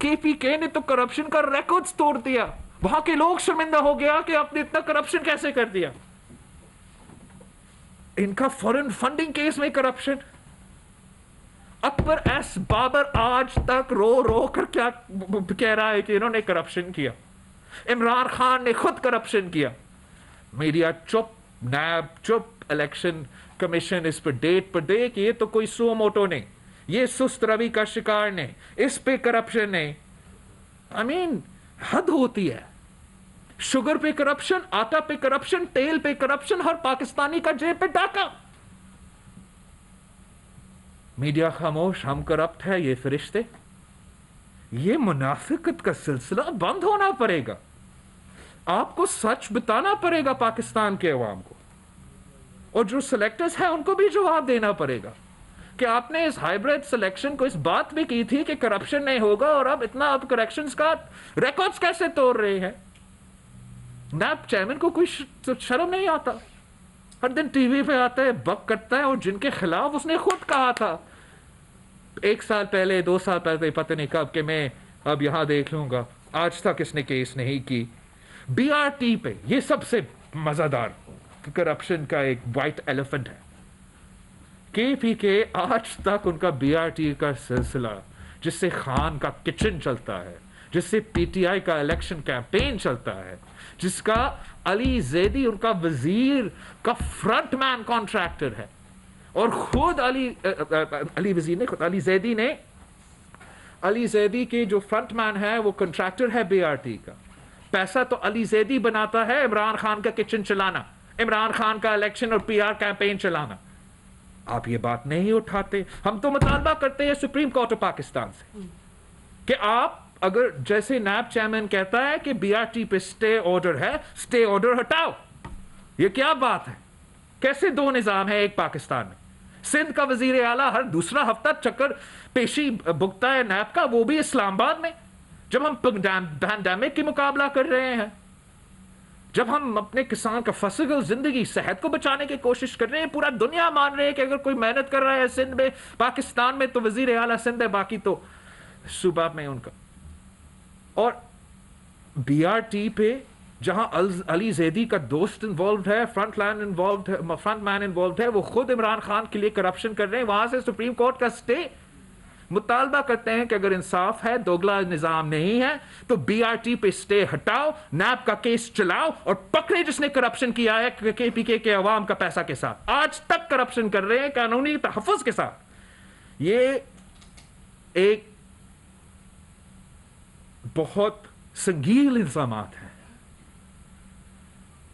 केपीके ने तो करप्शन का रिकॉर्ड्स तोड़ दिया। वहां के लोग शर्मिंदा हो गया कि आपने इतना करप्शन कैसे कर दिया। इनका फॉरेन फंडिंग केस में करप्शन, अकबर एस बाबर आज तक रो रो कर क्या कह रहा है कि इन्होंने करप्शन किया। इमरान खान ने खुद करप्शन किया। मीडिया चुप, नैब चुप, इलेक्शन कमीशन इस पर डेट पर दे कि ये तो कोई सो मोटो नहीं, ये सुस्त रवि का शिकार नहीं, इस पे करप्शन नहीं। आई मीन हद होती है। शुगर पे करप्शन, आटा पे करप्शन, तेल पे करप्शन, हर पाकिस्तानी का जेब पे डाका। मीडिया खामोश, हम करप्ट है, ये फरिश्ते। ये मुनाफिकत का सिलसिला बंद होना पड़ेगा। आपको सच बताना पड़ेगा पाकिस्तान के अवाम को, और जो सिलेक्टर्स हैं उनको भी जवाब देना पड़ेगा कि आपने इस हाइब्रिड सिलेक्शन को इस बात भी की थी कि करप्शन नहीं होगा और अब इतना आप करेक्शंस का रिकॉर्ड्स कैसे तोड़ रहे हैं। नैब चेयरमैन को कोई शर्म नहीं आता, हर दिन टीवी पे आता है, बक करता है, और जिनके खिलाफ उसने खुद कहा था 1 साल पहले, 2 साल पहले, पता नहीं कब, कि मैं अब यहां देख लूंगा, आज तक इसने केस नहीं की। बीआरटी पे ये सबसे मजेदार करप्शन का एक व्हाइट एलिफेंट है। केपीके आज तक उनका बीआरटी का सिलसिला, जिससे खान का किचन चलता है, जिससे पीटीआई का इलेक्शन कैंपेन चलता है, जिसका अली जैदी उनका वजीर का फ्रंटमैन कॉन्ट्रैक्टर है, और खुद अली जैदी के जो फ्रंटमैन है वो कॉन्ट्रैक्टर है बीआरटी का। पैसा तो अली जैदी बनाता है इमरान खान का किचन चलाना, इमरान खान का इलेक्शन और PR कैंपेन चलाना। आप ये बात नहीं उठाते। हम तो मुतालबा करते हैं सुप्रीम कोर्ट ऑफ पाकिस्तान से कि आप अगर जैसे नैब चेयरमैन कहता है कि BRT पे स्टे ऑर्डर है, स्टे ऑर्डर हटाओ। ये क्या बात है? कैसे दो निजाम है एक पाकिस्तान में? सिंध का वजीर आला हर दूसरा हफ्ता चक्कर पेशी भुगता है नैब का, वो भी इस्लामाबाद में, जब हम पैंडेमिक की मुकाबला कर रहे हैं, जब हम अपने किसान का फसल, जिंदगी, सेहत को बचाने की कोशिश कर रहे हैं। पूरा दुनिया मान रहे हैं कि अगर कोई मेहनत कर रहा है सिंध में, पाकिस्तान में, तो वजीर आला सिंध है, बाकी तो सूबा में उनका। और BRT पे जहां अली जैदी का दोस्त इन्वॉल्व है, फ्रंट मैन इन्वॉल्व है, वो खुद इमरान खान के लिए करप्शन कर रहे हैं। वहां से सुप्रीम कोर्ट का स्टे। मुतालबा करते हैं कि अगर इंसाफ है, दोगला निजाम नहीं है, तो BRT पे स्टे हटाओ, नैब का केस चलाओ और पकड़े जिसने करप्शन किया है KPK के अवाम का पैसा के साथ। आज तक करप्शन कर रहे हैं कानूनी तहफ़्फ़ुज़ के साथ। ये एक बहुत संगीन इल्जामात है।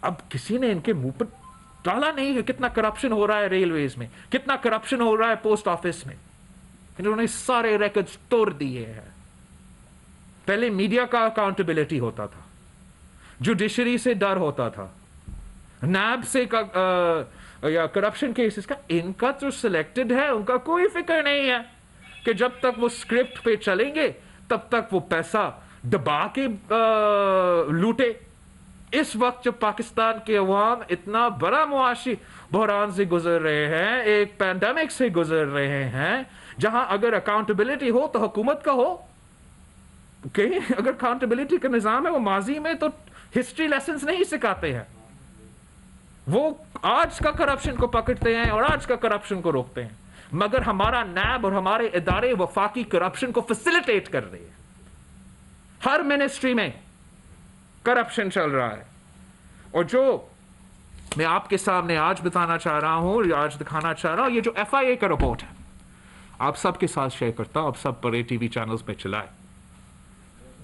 अब किसी ने इनके मुंह पर डाला नहीं है कितना करप्शन हो रहा है रेलवेज में, कितना करप्शन हो रहा है पोस्ट ऑफिस में। इन्होंने सारे रिकॉर्ड्स तोड़ दिए हैं। पहले मीडिया का अकाउंटेबिलिटी होता था, जुडिशरी से डर होता था, नैब से या करप्शन केसेस का। इनका जो सिलेक्टेड है उनका कोई फिक्र नहीं है कि जब तक वो स्क्रिप्ट पे चलेंगे तब तक वो पैसा दबा के लूटे। इस वक्त जब पाकिस्तान के अवाम इतना बड़ा मुआशी बहरान से गुजर रहे हैं, एक पैंडेमिक से गुजर रहे हैं, जहां अगर अकाउंटेबिलिटी हो तो हुकूमत का हो। कहीं अगर अकाउंटेबिलिटी का निजाम है, वो माजी में तो हिस्ट्री लेसन्स नहीं सिखाते हैं। वो आज का करप्शन को पकड़ते हैं और आज का करप्शन को रोकते हैं, मगर हमारा नैब और हमारे इदारे वफाकी करप्शन को फैसिलिटेट कर रहे हैं। हर मिनिस्ट्री में करप्शन चल रहा है। और जो मैं आपके सामने आज बताना चाह रहा हूं, आज दिखाना चाह रहा हूं, ये जो FIA का रिपोर्ट है, आप सबके साथ शेयर करता हूं, आप सब बड़े TV चैनल्स पे चलाए।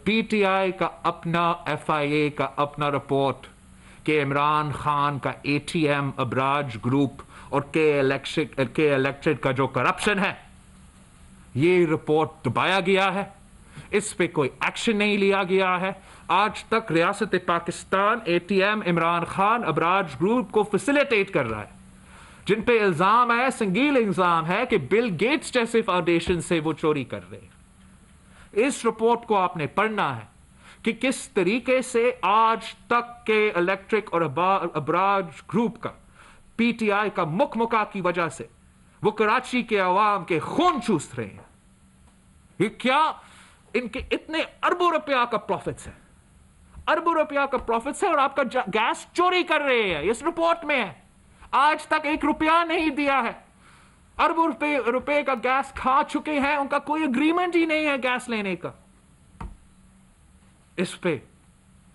PTI का अपना, FIA का अपना रिपोर्ट कि इमरान खान का ATM, अबराज ग्रुप और के इलेक्ट्रिक का जो करप्शन है, ये रिपोर्ट दबाया गया है। इस पे कोई एक्शन नहीं लिया गया है। आज तक रियासत पाकिस्तान ATM, इमरान खान, अबराज ग्रुप को फैसिलिटेट कर रहा है, जिन पे इल्जाम है, संगीन इल्जाम है कि बिल गेट्स जैसे फाउंडेशन से वो चोरी कर रहे हैं। इस रिपोर्ट को आपने पढ़ना है कि किस तरीके से आज तक के इलेक्ट्रिक और अबराज ग्रुप का, PTI का मुकमुका की वजह से वो कराची के अवाम के खून चूस रहे हैं। ये क्या इनके इतने अरबों रुपया का प्रॉफिट्स है, अरबों रुपया का प्रॉफिट्स है, और आपका गैस चोरी कर रहे हैं। इस रिपोर्ट में है, आज तक 1 रुपया नहीं दिया है। अरबों रुपए का गैस खा चुके हैं, उनका कोई एग्रीमेंट ही नहीं है गैस लेने का। इस पे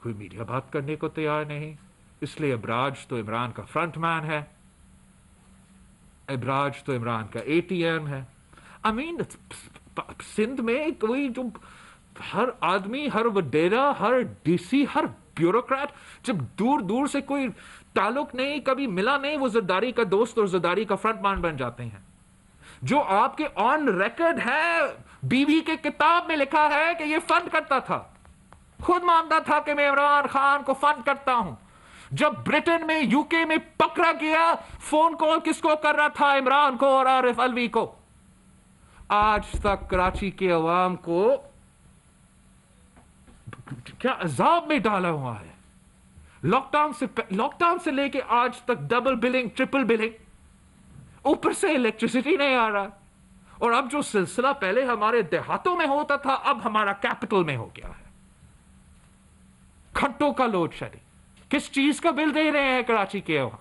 कोई मीडिया बात करने को तैयार नहीं। इसलिए अबराज तो इमरान का फ्रंट मैन है, अबराज तो इमरान का ATM है। आई मीन सिंध में कोई जो हर आदमी, हर वडेरा, हर DC, हर ब्यूरोक्रेट, जब दूर दूर से कोई ताल्लुक नहीं, कभी मिला नहीं, वो जरदारी का दोस्त और जरदारी का फ्रंटमैन बन जाते हैं। जो आपके ऑन रिकॉर्ड है, बीवी के किताब में लिखा है कि ये फंड करता था, खुद मानता था कि मैं इमरान खान को फंड करता हूं। जब ब्रिटेन में, UK में पकड़ा गया, फोन कॉल किसको कर रहा था? इमरान को और आरिफ अलवी को। आज तक कराची के अवाम को क्या अजाब में डाला हुआ है। लॉकडाउन से लेके आज तक डबल बिलिंग, ट्रिपल बिलिंग, ऊपर से इलेक्ट्रिसिटी नहीं आ रहा। और अब जो सिलसिला पहले हमारे देहातों में होता था, अब हमारा कैपिटल में हो गया है। घंटों का लोड शेडिंग। किस चीज का बिल दे रहे हैं कराची के वहां?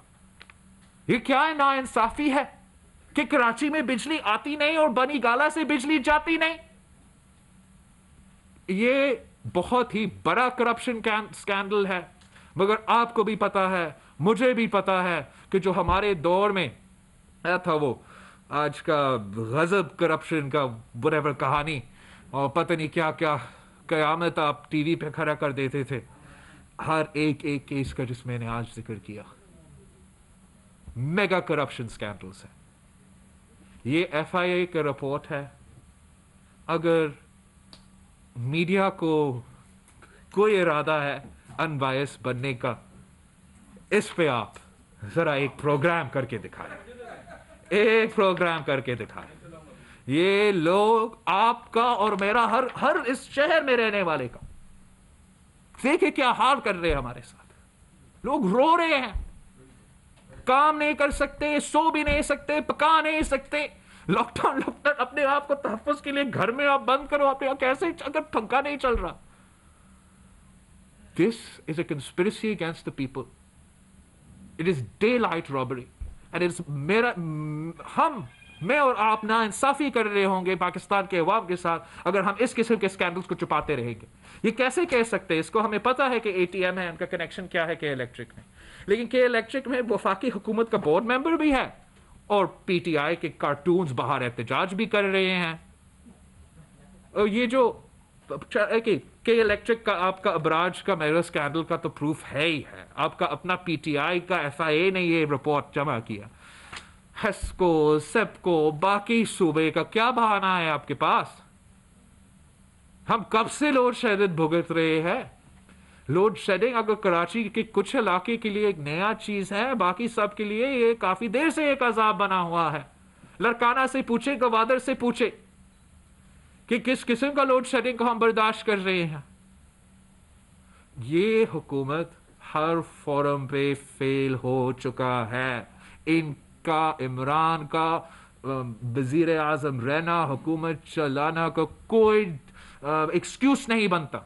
ये क्या है, नाइंसाफी है कि कराची में बिजली आती नहीं और बनी गाला से बिजली जाती नहीं। ये बहुत ही बड़ा करप्शन स्कैंडल है। मगर आपको भी पता है, मुझे भी पता है कि जो हमारे दौर में आया था, वो आज का गजब करप्शन का व्हाटएवर कहानी, और पता नहीं क्या क्या कयामत आप TV पे खड़ा कर देते थे हर एक केस का जिस मैंने आज जिक्र किया। मेगा करप्शन स्कैंडल्स हैं। ये FIA का रिपोर्ट है। अगर मीडिया को कोई इरादा है अनबायस बनने का, इस पे आप जरा एक प्रोग्राम करके दिखाएं, एक प्रोग्राम करके दिखाएं। ये लोग आपका और मेरा, हर इस शहर में रहने वाले का, देखिए क्या हाल कर रहे हैं हमारे साथ। लोग रो रहे हैं, काम नहीं कर सकते, सो भी नहीं सकते, पका नहीं सकते। लॉकडाउन अपने आप को तहफ्फुज के लिए घर में आप बंद करो, आप कैसे, अगर पंखा नहीं चल रहा। This is a conspiracy against the people. It is day light robbery and it's मैं और आप ना इंसाफी कर रहे होंगे पाकिस्तान के अवाम के साथ अगर हम इस किस्म के स्कैंडल्स को छुपाते रहेंगे। ये कैसे कह सकते हैं इसको? हमें पता है कि ATM है, उनका कनेक्शन क्या है के इलेक्ट्रिक में, लेकिन के इलेक्ट्रिक में वफाकी हुकूमत का बोर्ड मेंबर भी है और PTI के कार्टून्स बाहर एहतजाज भी कर रहे हैं। और ये जो के इलेक्ट्रिक का आपका अबराज का मेरा स्कैंडल का तो प्रूफ है ही है। आपका अपना PTI का FIA ने ये रिपोर्ट जमा किया। हेस्को, सेप्को, बाकी सूबे का क्या बहाना है आपके पास? हम कब से लोड शेडिंग भुगत रहे हैं। लोड शेडिंग अगर कराची के कुछ इलाके के लिए एक नया चीज है, बाकी सब के लिए ये काफी देर से एक अजाब बना हुआ है। लड़काना से पूछे, गवादर से पूछे कि किस किस्म का लोड शेडिंग को हम बर्दाश्त कर रहे हैं। ये हुकूमत हर फोरम पे फेल हो चुका है। इनका, इमरान का वजीर आजम रहना, हुकूमत चलाना का कोई एक्सक्यूज नहीं बनता।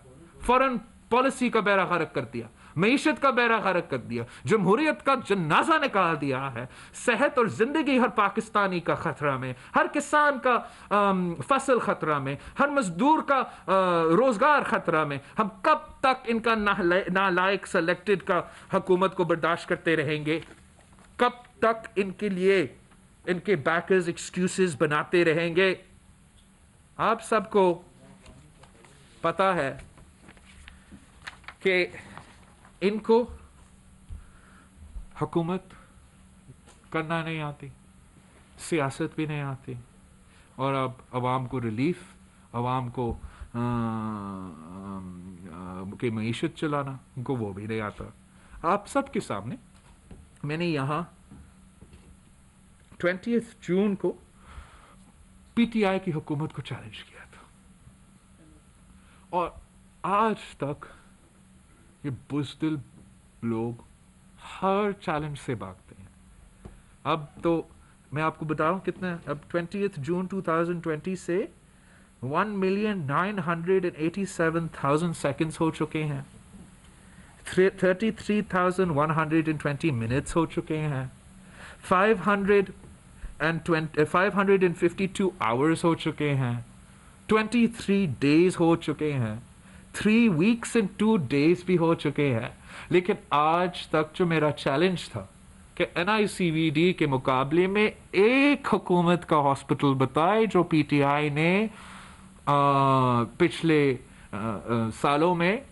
फॉरेन पॉलिसी का बेड़ा गर्क कर दिया, मईशत का बेड़ा गर्क कर दिया, जमहूरियत का जनाजा निकाल दिया है। सेहत और जिंदगी हर पाकिस्तानी का खतरा में, हर किसान का फसल खतरा में, हर मजदूर का रोजगार खतरा में। हम कब तक इनका नालायक सेलेक्टेड का हुकूमत को बर्दाश्त करते रहेंगे? कब तक इनके लिए इनके बैकर्स एक्सक्यूजेस बनाते रहेंगे? आप सबको पता है कि इनको हुकूमत करना नहीं आती, सियासत भी नहीं आती, और अब अवाम को रिलीफ, अवाम को की मईशत चलाना उनको वो भी नहीं आता। आप सबके सामने मैंने यहाँ 20 जून को PTI की हुकूमत को चैलेंज किया था, और आज तक ये बुज़दिल लोग हर चैलेंज से भागते हैं। अब तो मैं आपको बताऊं कितना, अब 20 जून 2020 से 1,987,000 सेकंड्स हो चुके हैं, 33,120 मिनट्स हो चुके हैं, 552 आवर्स हो चुके हैं, 23 डेज हो चुके हैं, 3 weeks and 2 days भी हो चुके हैं। लेकिन आज तक जो मेरा चैलेंज था कि NICVD के मुकाबले में एक हुकूमत का हॉस्पिटल बताए जो PTI ने पिछले सालों में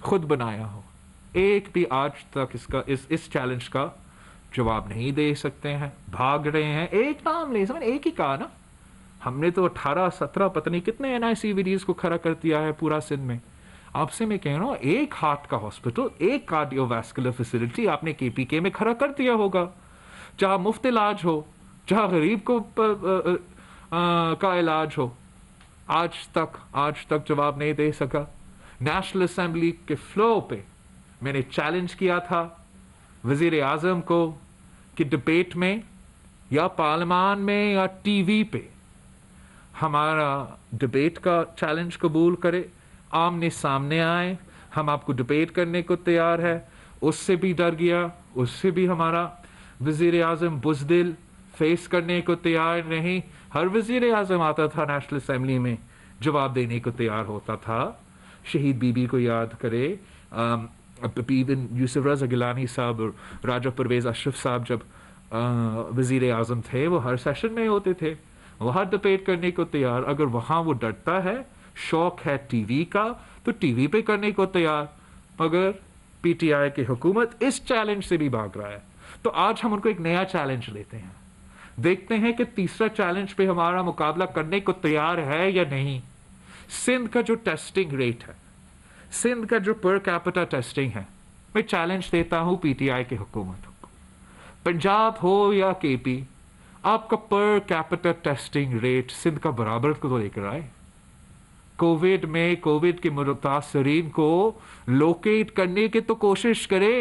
खुद बनाया हो, एक भी आज तक इस चैलेंज का जवाब नहीं दे सकते हैं, भाग रहे हैं। एक नाम ले, समझ, एक ही कहा ना, हमने तो 18-17 पता नहीं कितने NICVDs को खड़ा कर दिया है पूरा सिंध में। आपसे मैं कह रहा हूँ, एक हार्ट का हॉस्पिटल, एक कार्डियोवैस्कुलर फैसिलिटी आपने KPK में खड़ा कर दिया होगा, जहाँ मुफ्त इलाज हो, जहाँ गरीब को का इलाज हो। आज तक जवाब नहीं दे सका। नेशनल असेंबली के फ्लोर पे मैंने चैलेंज किया था वजीर आजम को कि डिबेट में या पार्लियामान में या TV पे हमारा डिबेट का चैलेंज कबूल करे, आमने सामने आए, हम आपको डिबेट करने को तैयार है। उससे भी डर गया, उससे भी हमारा वजीर आजम बुज़दिल फेस करने को तैयार नहीं। हर वजीर आजम आता था नेशनल असेंबली में, जवाब देने को तैयार होता था। शहीद बीबी को याद करे, इवन यूसुफ रज़ा गिलानी साहब और राजा परवेज़ अशरफ साहब जब वजीर आजम थे, वो हर सेशन में होते थे, वहाँ डिबेट करने को तैयार। अगर वहाँ वो डरता है, शौक है TV का, तो TV पे करने को तैयार। मगर PTI की हुकूमत इस चैलेंज से भी भाग रहा है। तो आज हम उनको एक नया चैलेंज लेते हैं, देखते हैं कि तीसरा चैलेंज पे हमारा मुकाबला करने को तैयार है या नहीं। सिंध का जो टेस्टिंग रेट है, सिंध का जो पर कैपिटा टेस्टिंग है, मैं चैलेंज देता हूं पीटीआई की हुकूमत को, पंजाब हो या केपी, आपका per capita testing rate Sindh का बराबर को तो लेकर आए। कोविड में कोविड के मुतासरीन को लोकेट करने की तो कोशिश करे।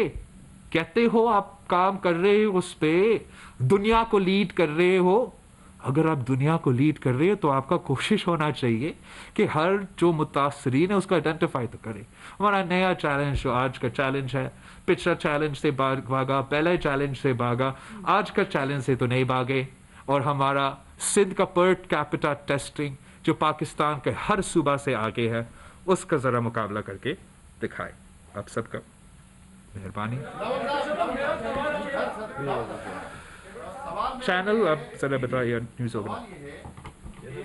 कहते हो आप काम कर रहे हो, उस पे दुनिया को लीड कर रहे हो। अगर आप दुनिया को लीड कर रहे हो तो आपका कोशिश होना चाहिए कि हर जो मुतासरीन है उसको आइडेंटिफाई तो करे। हमारा नया चैलेंज जो आज का चैलेंज है, पिछला चैलेंज से भागा, पहले चैलेंज से भागा, आज का चैलेंज से तो नहीं भागे। और हमारा सिंध का पर कैपिटा टेस्टिंग जो पाकिस्तान के हर सूबा से आगे है, उसका जरा मुकाबला करके दिखाए। आप सबका मेहरबानी। चैनल आप जरा बताइए, न्यूज़ होगा।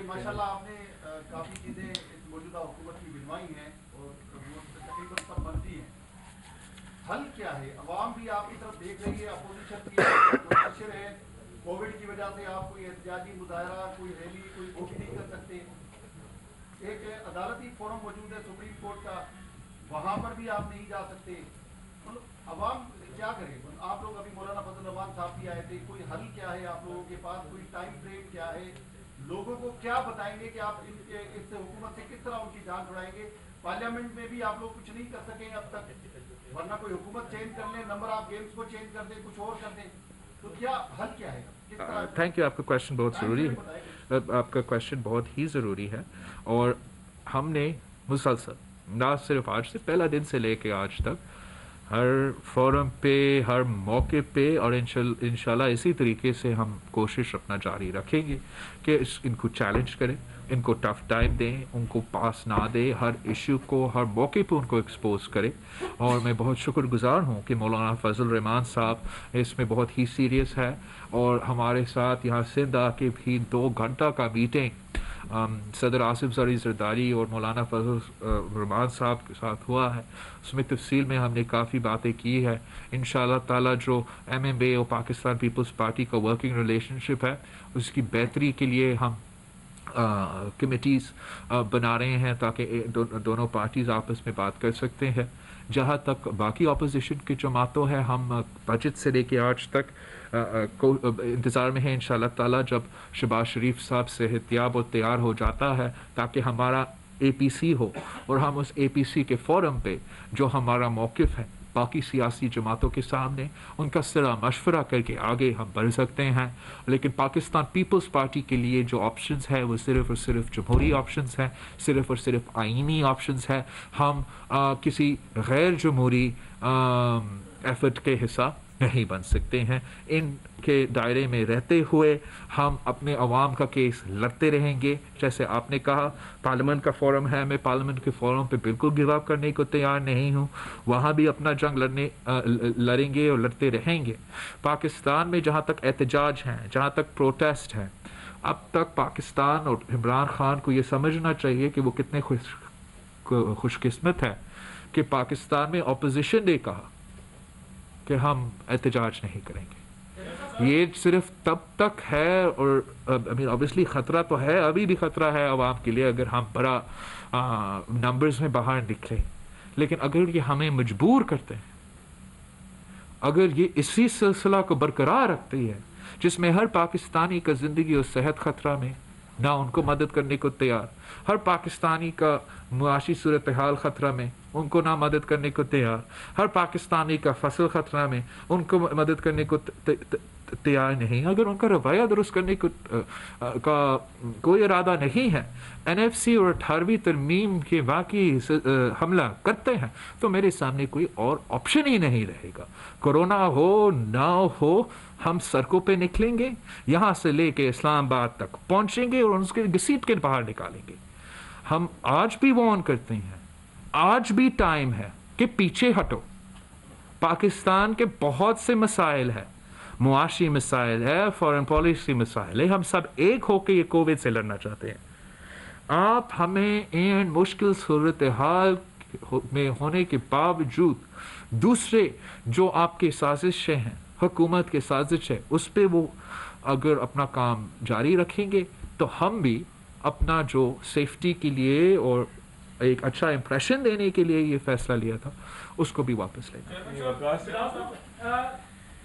माशाल्लाह आपने काफी चीजें इस मौजूदा हुकूमत की गिनवाई हैं और तकरीबन सब बनती हैं। हल क्या है? अवाम भी आपकी तरफ देख रही है, अपोजिशन भी मुतासिर है। कोविड की वजह से आप कोई एहतजाजी मुजाहरा, कोई रैली, कोई वोट नहीं कर सकते। एक अदालती फोरम मौजूद है सुप्रीम कोर्ट का, वहां पर भी आप नहीं जा सकते। मतलब अवाम क्या करे? आप लोग अभी मौलाना फजल रहमान साहब भी आए थे, कोई हल क्या है आप लोगों के पास? कोई टाइम फ्रेम क्या है? लोगों को क्या बताएंगे कि आप इस हुकूमत से किस तरह उनकी जान छुड़ाएंगे? पार्लियामेंट में भी आप लोग कुछ नहीं कर सके अब तक, वरना कोई हुकूमत चेंज कर ले, नंबर ऑफ गेम्स को चेंज कर दे, कुछ और कर दे, तो क्या हल क्या है? थैंक यू, आपका क्वेश्चन बहुत ज़रूरी है। आपका क्वेश्चन बहुत ही ज़रूरी है और हमने मुसलसल ना सिर्फ आज से, पहला दिन से लेके आज तक हर फोरम पे, हर मौके पे और इंशाल्लाह इसी तरीके से हम कोशिश अपना जारी रखेंगे कि इनको चैलेंज करें, इनको टफ टाइम दें, उनको पास ना दें, हर इशू को हर मौके पे उनको एक्सपोज करें। और मैं बहुत शुक्रगुजार हूँ कि मौलाना फजल रहमान साहब इसमें बहुत ही सीरियस है और हमारे साथ यहाँ सिंध आके भी 2 घंटा का मीटिंग सदर आसिफ ज़री ज़रदारी और मौलाना फजल रहमान साहब के साथ हुआ है। उसमें तफसील में हमने काफ़ी बातें की है। इंशाअल्लाह ताला जो MMA और पाकिस्तान पीपल्स पार्टी का वर्किंग रिलेशनशिप है, उसकी बेहतरी के लिए हम कमिटीज़ बना रहे हैं ताकि दोनों पार्टीज़ आपस में बात कर सकते हैं। जहाँ तक बाकी अपोजिशन की जमातों है, हम बजट से लेके आज तक इंतज़ार में है इंशाअल्लाह ताला जब शहबाज शरीफ साहब सेहतियाब और तैयार हो जाता है ताकि हमारा APC हो और हम उस APC के फोरम पे जो हमारा मौक़िफ़ है बाकी सियासी जमातों के सामने, उनका सलाह मशवरा करके आगे हम बढ़ सकते हैं। लेकिन पाकिस्तान पीपल्स पार्टी के लिए जो ऑप्शंस है वो सिर्फ़ और सिर्फ जमहूरी ऑप्शंस हैं, सिर्फ़ और सिर्फ आइनी ऑप्शंस है। हम किसी गैर जमहूरी एफर्ट के हिस्सा नहीं बन सकते हैं। इनके दायरे में रहते हुए हम अपने अवाम का केस लड़ते रहेंगे। जैसे आपने कहा पार्लियामेंट का फोरम है, मैं पार्लियामेंट के फोरम पे बिल्कुल गिव अप करने को तैयार नहीं हूँ। वहाँ भी अपना जंग लड़ेंगे और लड़ते रहेंगे। पाकिस्तान में जहाँ तक एहतजाज हैं, जहाँ तक प्रोटेस्ट हैं, अब तक पाकिस्तान और इमरान खान को ये समझना चाहिए कि वो कितने खुशकिस्मत है कि पाकिस्तान में अपोजिशन ने कहा कि हम एहतजाज नहीं करेंगे। ये सिर्फ तब तक है और ऑब्वियसली ख़तरा तो है, अभी भी ख़तरा है आवाम के लिए अगर हम बड़ा नंबर्स में बाहर निकलें। लेकिन अगर ये हमें मजबूर करते हैं, अगर ये इसी सिलसिला को बरकरार रखती है जिसमें हर पाकिस्तानी का ज़िंदगी और सेहत ख़तरा में, ना उनको मदद करने को तैयार, हर पाकिस्तानी का मुआशी सूरत हाल ख़तरा में, उनको ना मदद करने को तैयार, हर पाकिस्तानी का फसल ख़तरा में, उनको मदद करने को तैयार नहीं। अगर उनका रवैया दुरुस्त करने को का कोई इरादा नहीं है, NFC और 18वीं तरमीम के वाकई हमला करते हैं, तो मेरे सामने कोई और ऑप्शन ही नहीं रहेगा। कोरोना हो ना हो, हम सड़कों पे निकलेंगे, यहाँ से लेके इस्लामाबाद तक पहुँचेंगे और उसके घसीट के बाहर निकालेंगे। हम आज भी वार्न करते हैं, आज भी टाइम है कि पीछे हटो। पाकिस्तान के बहुत से मसाइल हैं, मुआशी मसाइल है, फॉरेन पॉलिसी मसाइल है, हम सब एक होकर ये कोविड से लड़ना चाहते हैं। आप हमें इन मुश्किल सूरत हाल में होने के बावजूद दूसरे जो आपकी साजिशें हैं حکومت کے سازش ہے اس پہ وہ اگر اپنا کام جاری رکھیں گے تو ہم بھی اپنا جو سیفٹی کے لیے اور ایک اچھا امپریشن دینے کے لیے یہ فیصلہ لیا تھا اس کو بھی واپس لیں گے۔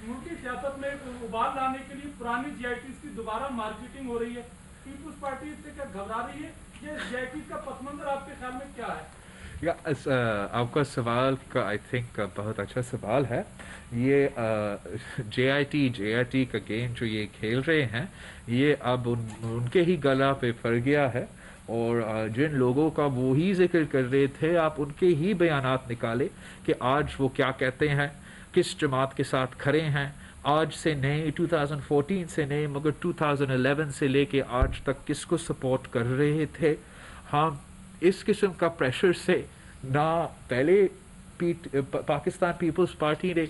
ملکی سیاست میں ابال لانے کے لیے پرانی جی آئی ٹیز کی دوبارہ مارکیٹنگ ہو رہی ہے، پیپلز پارٹی اس سے کیا گھبرا رہی ہے؟ یہ جی آئی ٹیز کا پس منظر آپ کے خیال میں کیا ہے؟ آپ کا سوال کا آئی تھنک بہت اچھا سوال ہے۔ یہ جے آئی ٹی کا گیم جو یہ کھیل رہے ہیں یہ اب ان کے ہی گلا پہ پڑ گیا ہے، اور جن لوگوں کا وہی ذکر کر رہے تھے آپ ان کے ہی بیانات نکالے کہ آج وہ کیا کہتے ہیں، کس جماعت کے ساتھ کھڑے ہیں۔ آج سے نئے 2014 سے نئے مگر 2011 سے لے کے آج تک کس کو سپورٹ کر رہے تھے۔ ہم اس قسم کا پریشر سے نہ پہلے پاکستان پیپلز پارٹی نے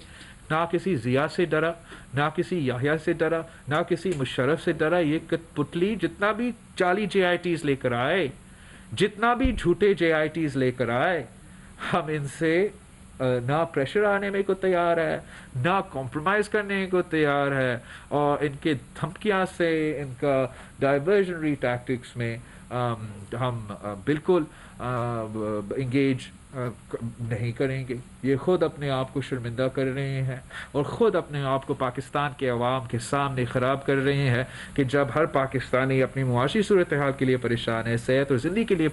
نہ کسی ضیاء سے ڈرا، نہ کسی یحییٰ سے ڈرا، نہ کسی مشرف سے ڈرا۔ یہ پتلی جتنا بھی 40 جے آئی ٹیز لے کر آئے، جتنا بھی جھوٹے جے آئی ٹیز لے کر آئے، ہم ان سے نہ پریشر آنے میں کو تیار ہے، نہ کمپرومائز کرنے کو تیار ہے، اور ان کے دھمکیاں سے، ان کا ڈائیورژنری ٹیکٹکس میں ہم بالکل انگیج نہیں کریں گے۔ یہ خود اپنے آپ کو شرمندہ کر رہے ہیں اور خود اپنے آپ کو پاکستان کے عوام کے سامنے خراب کر رہے ہیں کہ جب ہر پاکستانی اپنی معاشی صورتحال کے لیے پریشان ہے، صحت اور زندگی کے لیے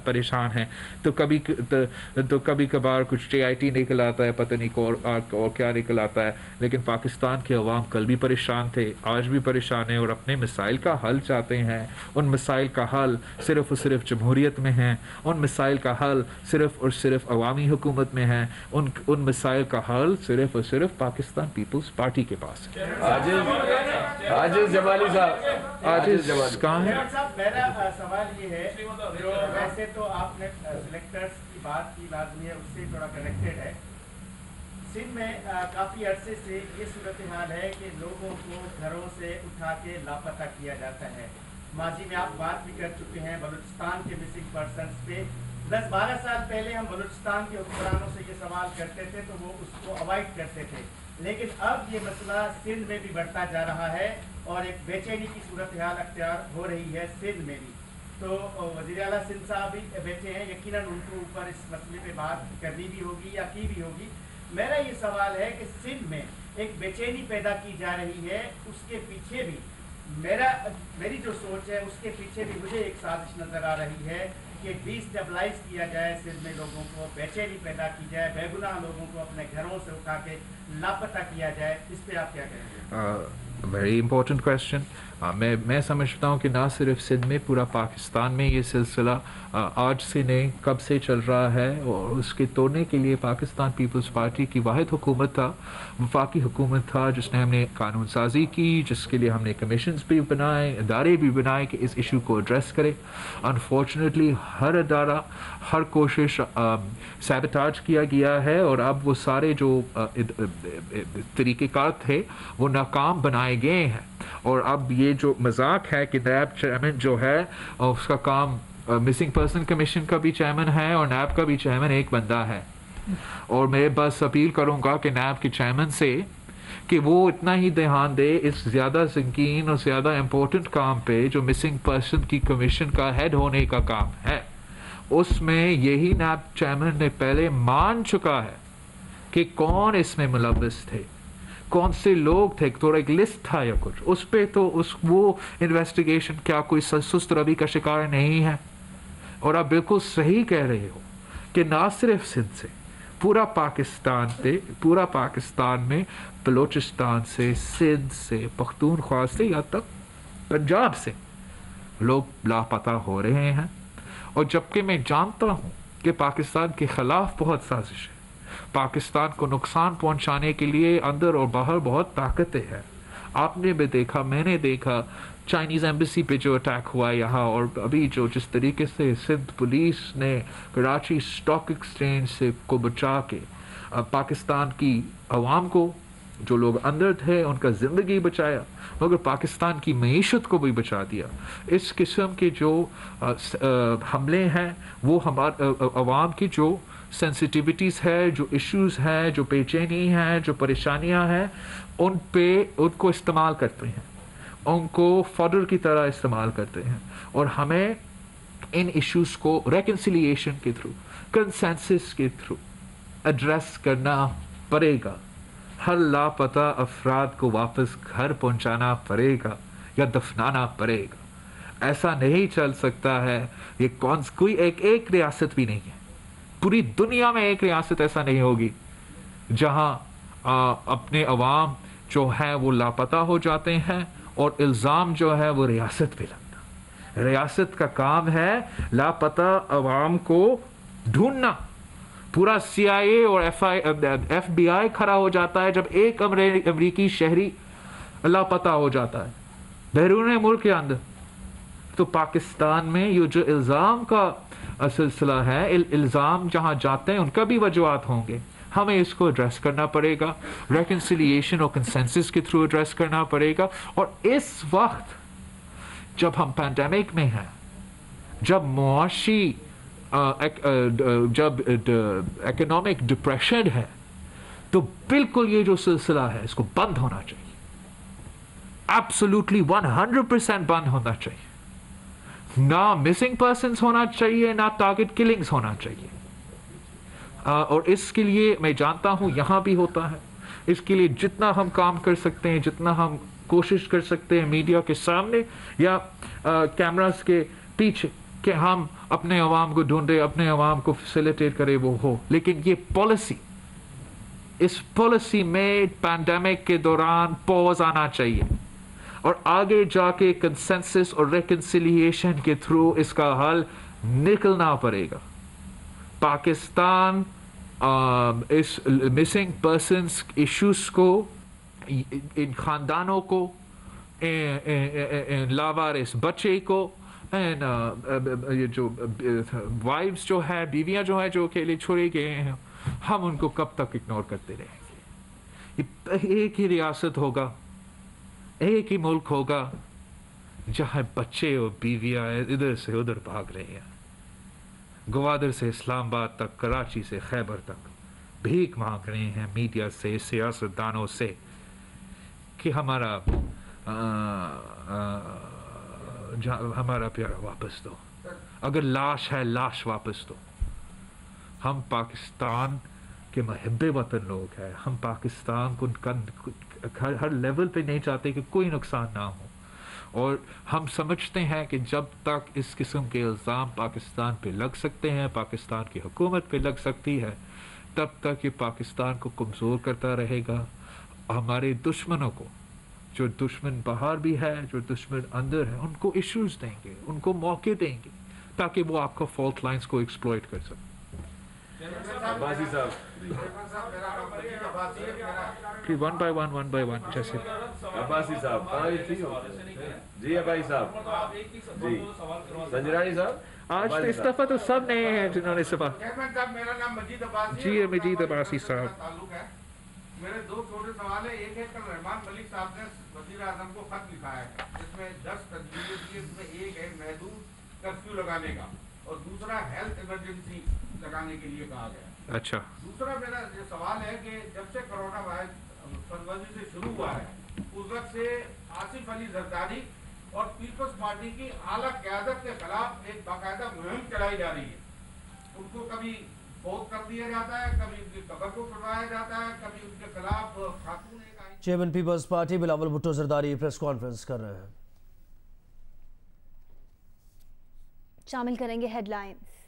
پریشان ہے، تو کبھی کبھار کچھ جے آئی ٹی نکل آتا ہے، پتہ نہیں اور کیا نکل آتا ہے۔ لیکن پاکستان کے عوام کل بھی پریشان تھے، آج بھی پریشان ہیں، اور اپنے مسائل کا حل چاہتے ہیں۔ ان مسائل کا حل صرف اور صرف جمہوریت میں ہے، ان مسائل کا حل صرف اور صرف عوامی حکومت میں ہے، ان مسائل کا حل صرف اور صرف پاکستان پیپلز پارٹی کے پاس ہے۔ عاجز جمالی صاحب، عاجز کہاں ہے؟ میرا سوال یہ ہے، جو ویسے تو آپ نے سلیکٹرز کی بات کی، لازمی ہے اس سے تھوڑا کنیکٹڈ ہے۔ سندھ میں کافی عرصے سے یہ صورتحال ہے کہ لوگوں کو گھروں سے اٹھا کے لاپتہ کیا جاتا ہے۔ ماضی میں آپ بات بھی کر چکے ہیں بلوچستان کے مسنگ پرسنز پہ۔ 10-12 سال پہلے ہم بلوچستان کے حکمرانوں سے یہ سوال کرتے تھے تو وہ اس کو اوائڈ کرتے تھے، لیکن اب یہ مسئلہ سندھ میں بھی بڑھتا جا رہا ہے اور ایک بے چینی کی صورتحال اختیار ہو رہی ہے سندھ میں بھی۔ تو وزیر اعلیٰ سندھ صاحب بھی بیٹھے ہیں، یقیناً ان کو اوپر اس مسئلے پہ بات کرنی بھی ہوگی یا کی بھی ہوگی۔ میرا یہ سوال ہے کہ سندھ میں ایک بے چینی پیدا کی جا رہی ہے، اس کے پیچھے بھی میری جو سوچ ہے اس کے پیچھے بھی مجھے ایک سازش نظر آ رہی ہے کہ ڈی اسٹیبلائز کیا جائے سندھ میں، لوگوں کو بے چینی پیدا کی جائے، بے گناہ لوگوں کو اپنے گھروں سے اٹھا کے لاپتہ کیا جائے۔ اس پہ آپ کیا کہیں گے؟ Very important question. میں سمجھتا ہوں کہ نہ صرف سندھ میں، پورا پاکستان میں یہ سلسلہ آج سے نہیں کب سے چل رہا ہے، اور اس کے توڑنے کے لیے پاکستان پیپلز پارٹی کی واحد حکومت تھا، وفاقی حکومت تھا، جس نے ہم نے قانون سازی کی، جس کے لیے ہم نے کمیشنز بھی بنائے، ادارے بھی بنائے کہ اس ایشو کو ایڈریس کرے۔ انفارچونیٹلی ہر ادارہ، ہر کوشش سیبوٹاج کیا گیا ہے، اور اب وہ سارے جو طریقہ کار تھے وہ ناکام بنائے گئے ہیں۔ اور اب یہ جو مذاق ہے کہ نیب چیئرمین جو ہے اس کا کام مسنگ پرسن کمیشن کا بھی چیئرمین ہے اور نیب کا بھی چیئرمین ایک بندہ ہے، اور میں بس اپیل کروں گا کہ نیب کے چیئرمین سے کہ وہ اتنا ہی دھیان دے اس زیادہ سنگین اور زیادہ امپورٹنٹ کام پہ جو مسنگ پرسن کی کمیشن کا ہیڈ ہونے کا کام ہے۔ اس میں یہی نیب چیئرمین نے پہلے مان چکا ہے کہ کون اس میں ملوث تھے، کون سے لوگ تھے، تو ایک لسٹ تھا یا کچھ، اس پہ تو وہ انویسٹیگیشن کیا کوئی سست روی کا شکار نہیں ہے۔ اور آپ بالکل صحیح کہہ رہے ہو کہ نہ صرف سندھ سے، پورا پاکستان میں بلوچستان سے، سندھ سے، پختونخوا سے، یا تک پنجاب سے لوگ لاپتہ ہو رہے ہیں۔ اور جبکہ میں جانتا ہوں کہ پاکستان کے خلاف بہت سازش ہے، پاکستان کو نقصان پہنچانے کے لیے اندر اور باہر بہت طاقتیں ہیں۔ آپ نے بھی دیکھا، میں نے دیکھا، چائنیز ایمبیسی پہ جو اٹیک ہوا یہاں، اور ابھی جس طریقے سے سندھ پولیس نے کراچی اسٹاک ایکسچینج سے کو بچا کے پاکستان کی عوام کو جو لوگ اندر تھے ان کا زندگی بچایا، مگر پاکستان کی معیشت کو بھی بچا دیا۔ اس قسم کے جو حملے ہیں وہ ہمارے عوام کی جو سینسٹیوٹیز ہے، جو ایشوز ہیں، جو بے چینی ہیں، جو پریشانیاں ہیں، ان کو استعمال کرتے ہیں، ان کو فڈر کی طرح استعمال کرتے ہیں، اور ہمیں ان ایشوز کو ریکنسیلیشن کے تھرو، کنسنسس کے تھرو ایڈریس کرنا پڑے گا۔ ہر لاپتہ افراد کو واپس گھر پہنچانا پڑے گا یا دفنانا پڑے گا۔ ایسا نہیں چل سکتا ہے، یہ کوئی ایک ریاست بھی نہیں ہے، پوری دنیا میں ایک ریاست ایسا نہیں ہوگی جہاں اپنے عوام جو ہیں وہ لاپتہ ہو جاتے ہیں اور الزام جو ہے وہ ریاست پہ لگتا۔ ریاست کا کام ہے لاپتہ عوام کو ڈھونڈنا۔ پورا CIA اور FBI کھڑا ہو جاتا ہے جب ایک امریکی شہری لاپتہ ہو جاتا ہے بیرون ملک کے اندر۔ تو پاکستان میں یہ جو الزام کا سلسلہ ہے، الزام جہاں جاتے ہیں ان کا بھی وجوہات ہوں گے، ہمیں اس کو ایڈریس کرنا پڑے گا، ریکنسیلیشن اور کنسنسس کے تھرو ایڈریس کرنا پڑے گا۔ اور اس وقت جب ہم پینڈیمک میں ہیں، جب معاشی جب اکنامک ڈپریشن ہے، تو بالکل یہ جو سلسلہ ہے اس کو بند ہونا چاہیے، ایبسولوٹلی 100% بند ہونا چاہیے۔ نہ مسنگ پرسنس ہونا چاہیے، نہ ٹارگٹ کلنگز ہونا چاہیے۔ اور اس کے لیے میں جانتا ہوں یہاں بھی ہوتا ہے، اس کے لیے جتنا ہم کام کر سکتے ہیں، جتنا ہم کوشش کر سکتے ہیں میڈیا کے سامنے یا کیمراز کے پیچھے کہ ہم اپنے عوام کو ڈھونڈیں، اپنے عوام کو فیسیلیٹیٹ کرے، وہ ہو، لیکن یہ پالیسی، اس پالیسی میں پینڈیمک کے دوران پاز آنا چاہیے، اور آگے جا کے کنسنسس اور ریکنسیلیشن کے تھرو اس کا حل نکلنا پڑے گا۔ پاکستان اس مسنگ پرسنس ایشوز کو، ان خاندانوں کو، لاوارث بچے کو، یہ جو وائفز جو ہے، بیویاں جو ہیں جو اکیلے چھوڑے گئے ہیں، ہم ان کو کب تک اگنور کرتے رہیں گے؟ یہ ایک ہی ریاست ہوگا، ایک ہی ملک ہوگا جہاں بچے اور بیویاں ادھر سے ادھر بھاگ رہے ہیں، گوادر سے اسلام آباد تک، کراچی سے خیبر تک بھیک مانگ رہے ہیں میڈیا سے، سیاستدانوں سے کہ ہمارا پیارا واپس دو، اگر لاش ہے لاش واپس دو۔ ہم پاکستان کے محب وطن لوگ ہیں، ہم پاکستان کو ہر لیول پہ نہیں چاہتے کہ کوئی نقصان نہ ہو، اور ہم سمجھتے ہیں کہ جب تک اس قسم کے الزام پاکستان پہ لگ سکتے ہیں، پاکستان کی حکومت پہ لگ سکتی ہے، تب تک یہ پاکستان کو کمزور کرتا رہے گا۔ ہمارے دشمنوں کو، جو دشمن باہر بھی ہے، جو دشمن اندر ہے، ان کو ایشوز دیں گے، ان کو موقع دیں گے تاکہ وہ آپ کا فالٹ لائنز کو ایکسپلوئٹ کر سکیں۔ عباسی صاحب، پھر ون بائی ون جیسے عباسی صاحب، جی عباسی صاحب، جی سنجرانی صاحب، آج تو استعفیٰ تو سب نئے ہیں جنہوں نے استعفیٰ۔ میرا نام مجید عباسی جی ہے، مجید عباسی صاحب۔ تعلق ہے۔ میرے دو چھوٹے سوال ہیں، ایک ہے کل رحمان ملک صاحب نے وزیر اعظم کو خط لکھا ہے جس میں 10 تجویزیں دی، اس میں ایک ہے محدود کرفیو لگانے کا، اور دوسرا ہیلتھ ایمرجنسی لگانے کے لیے کہا گیا۔ اچھا، دوسرا میرا یہ سوال ہے کہ جب سے کرونا وائرس فروری سے شروع ہوا ہے، اس وقت سے آصف علی زرداری اور پیپلز پارٹی کی اعلیٰ قیادت کے خلاف ایک باقاعدہ مہم چلائی جا رہی ہے۔ ان کو کبھی فوت کر دیا جاتا ہے، کبھی ان کی قبر کو کروایا جاتا ہے، کبھی ان کے خلاف خاتون ایک آئی۔ Chairman Peoples Party Bilawal Bhutto Zardari press conference کر رہے ہیں۔ شامل کریں گے ہیڈ لائنز۔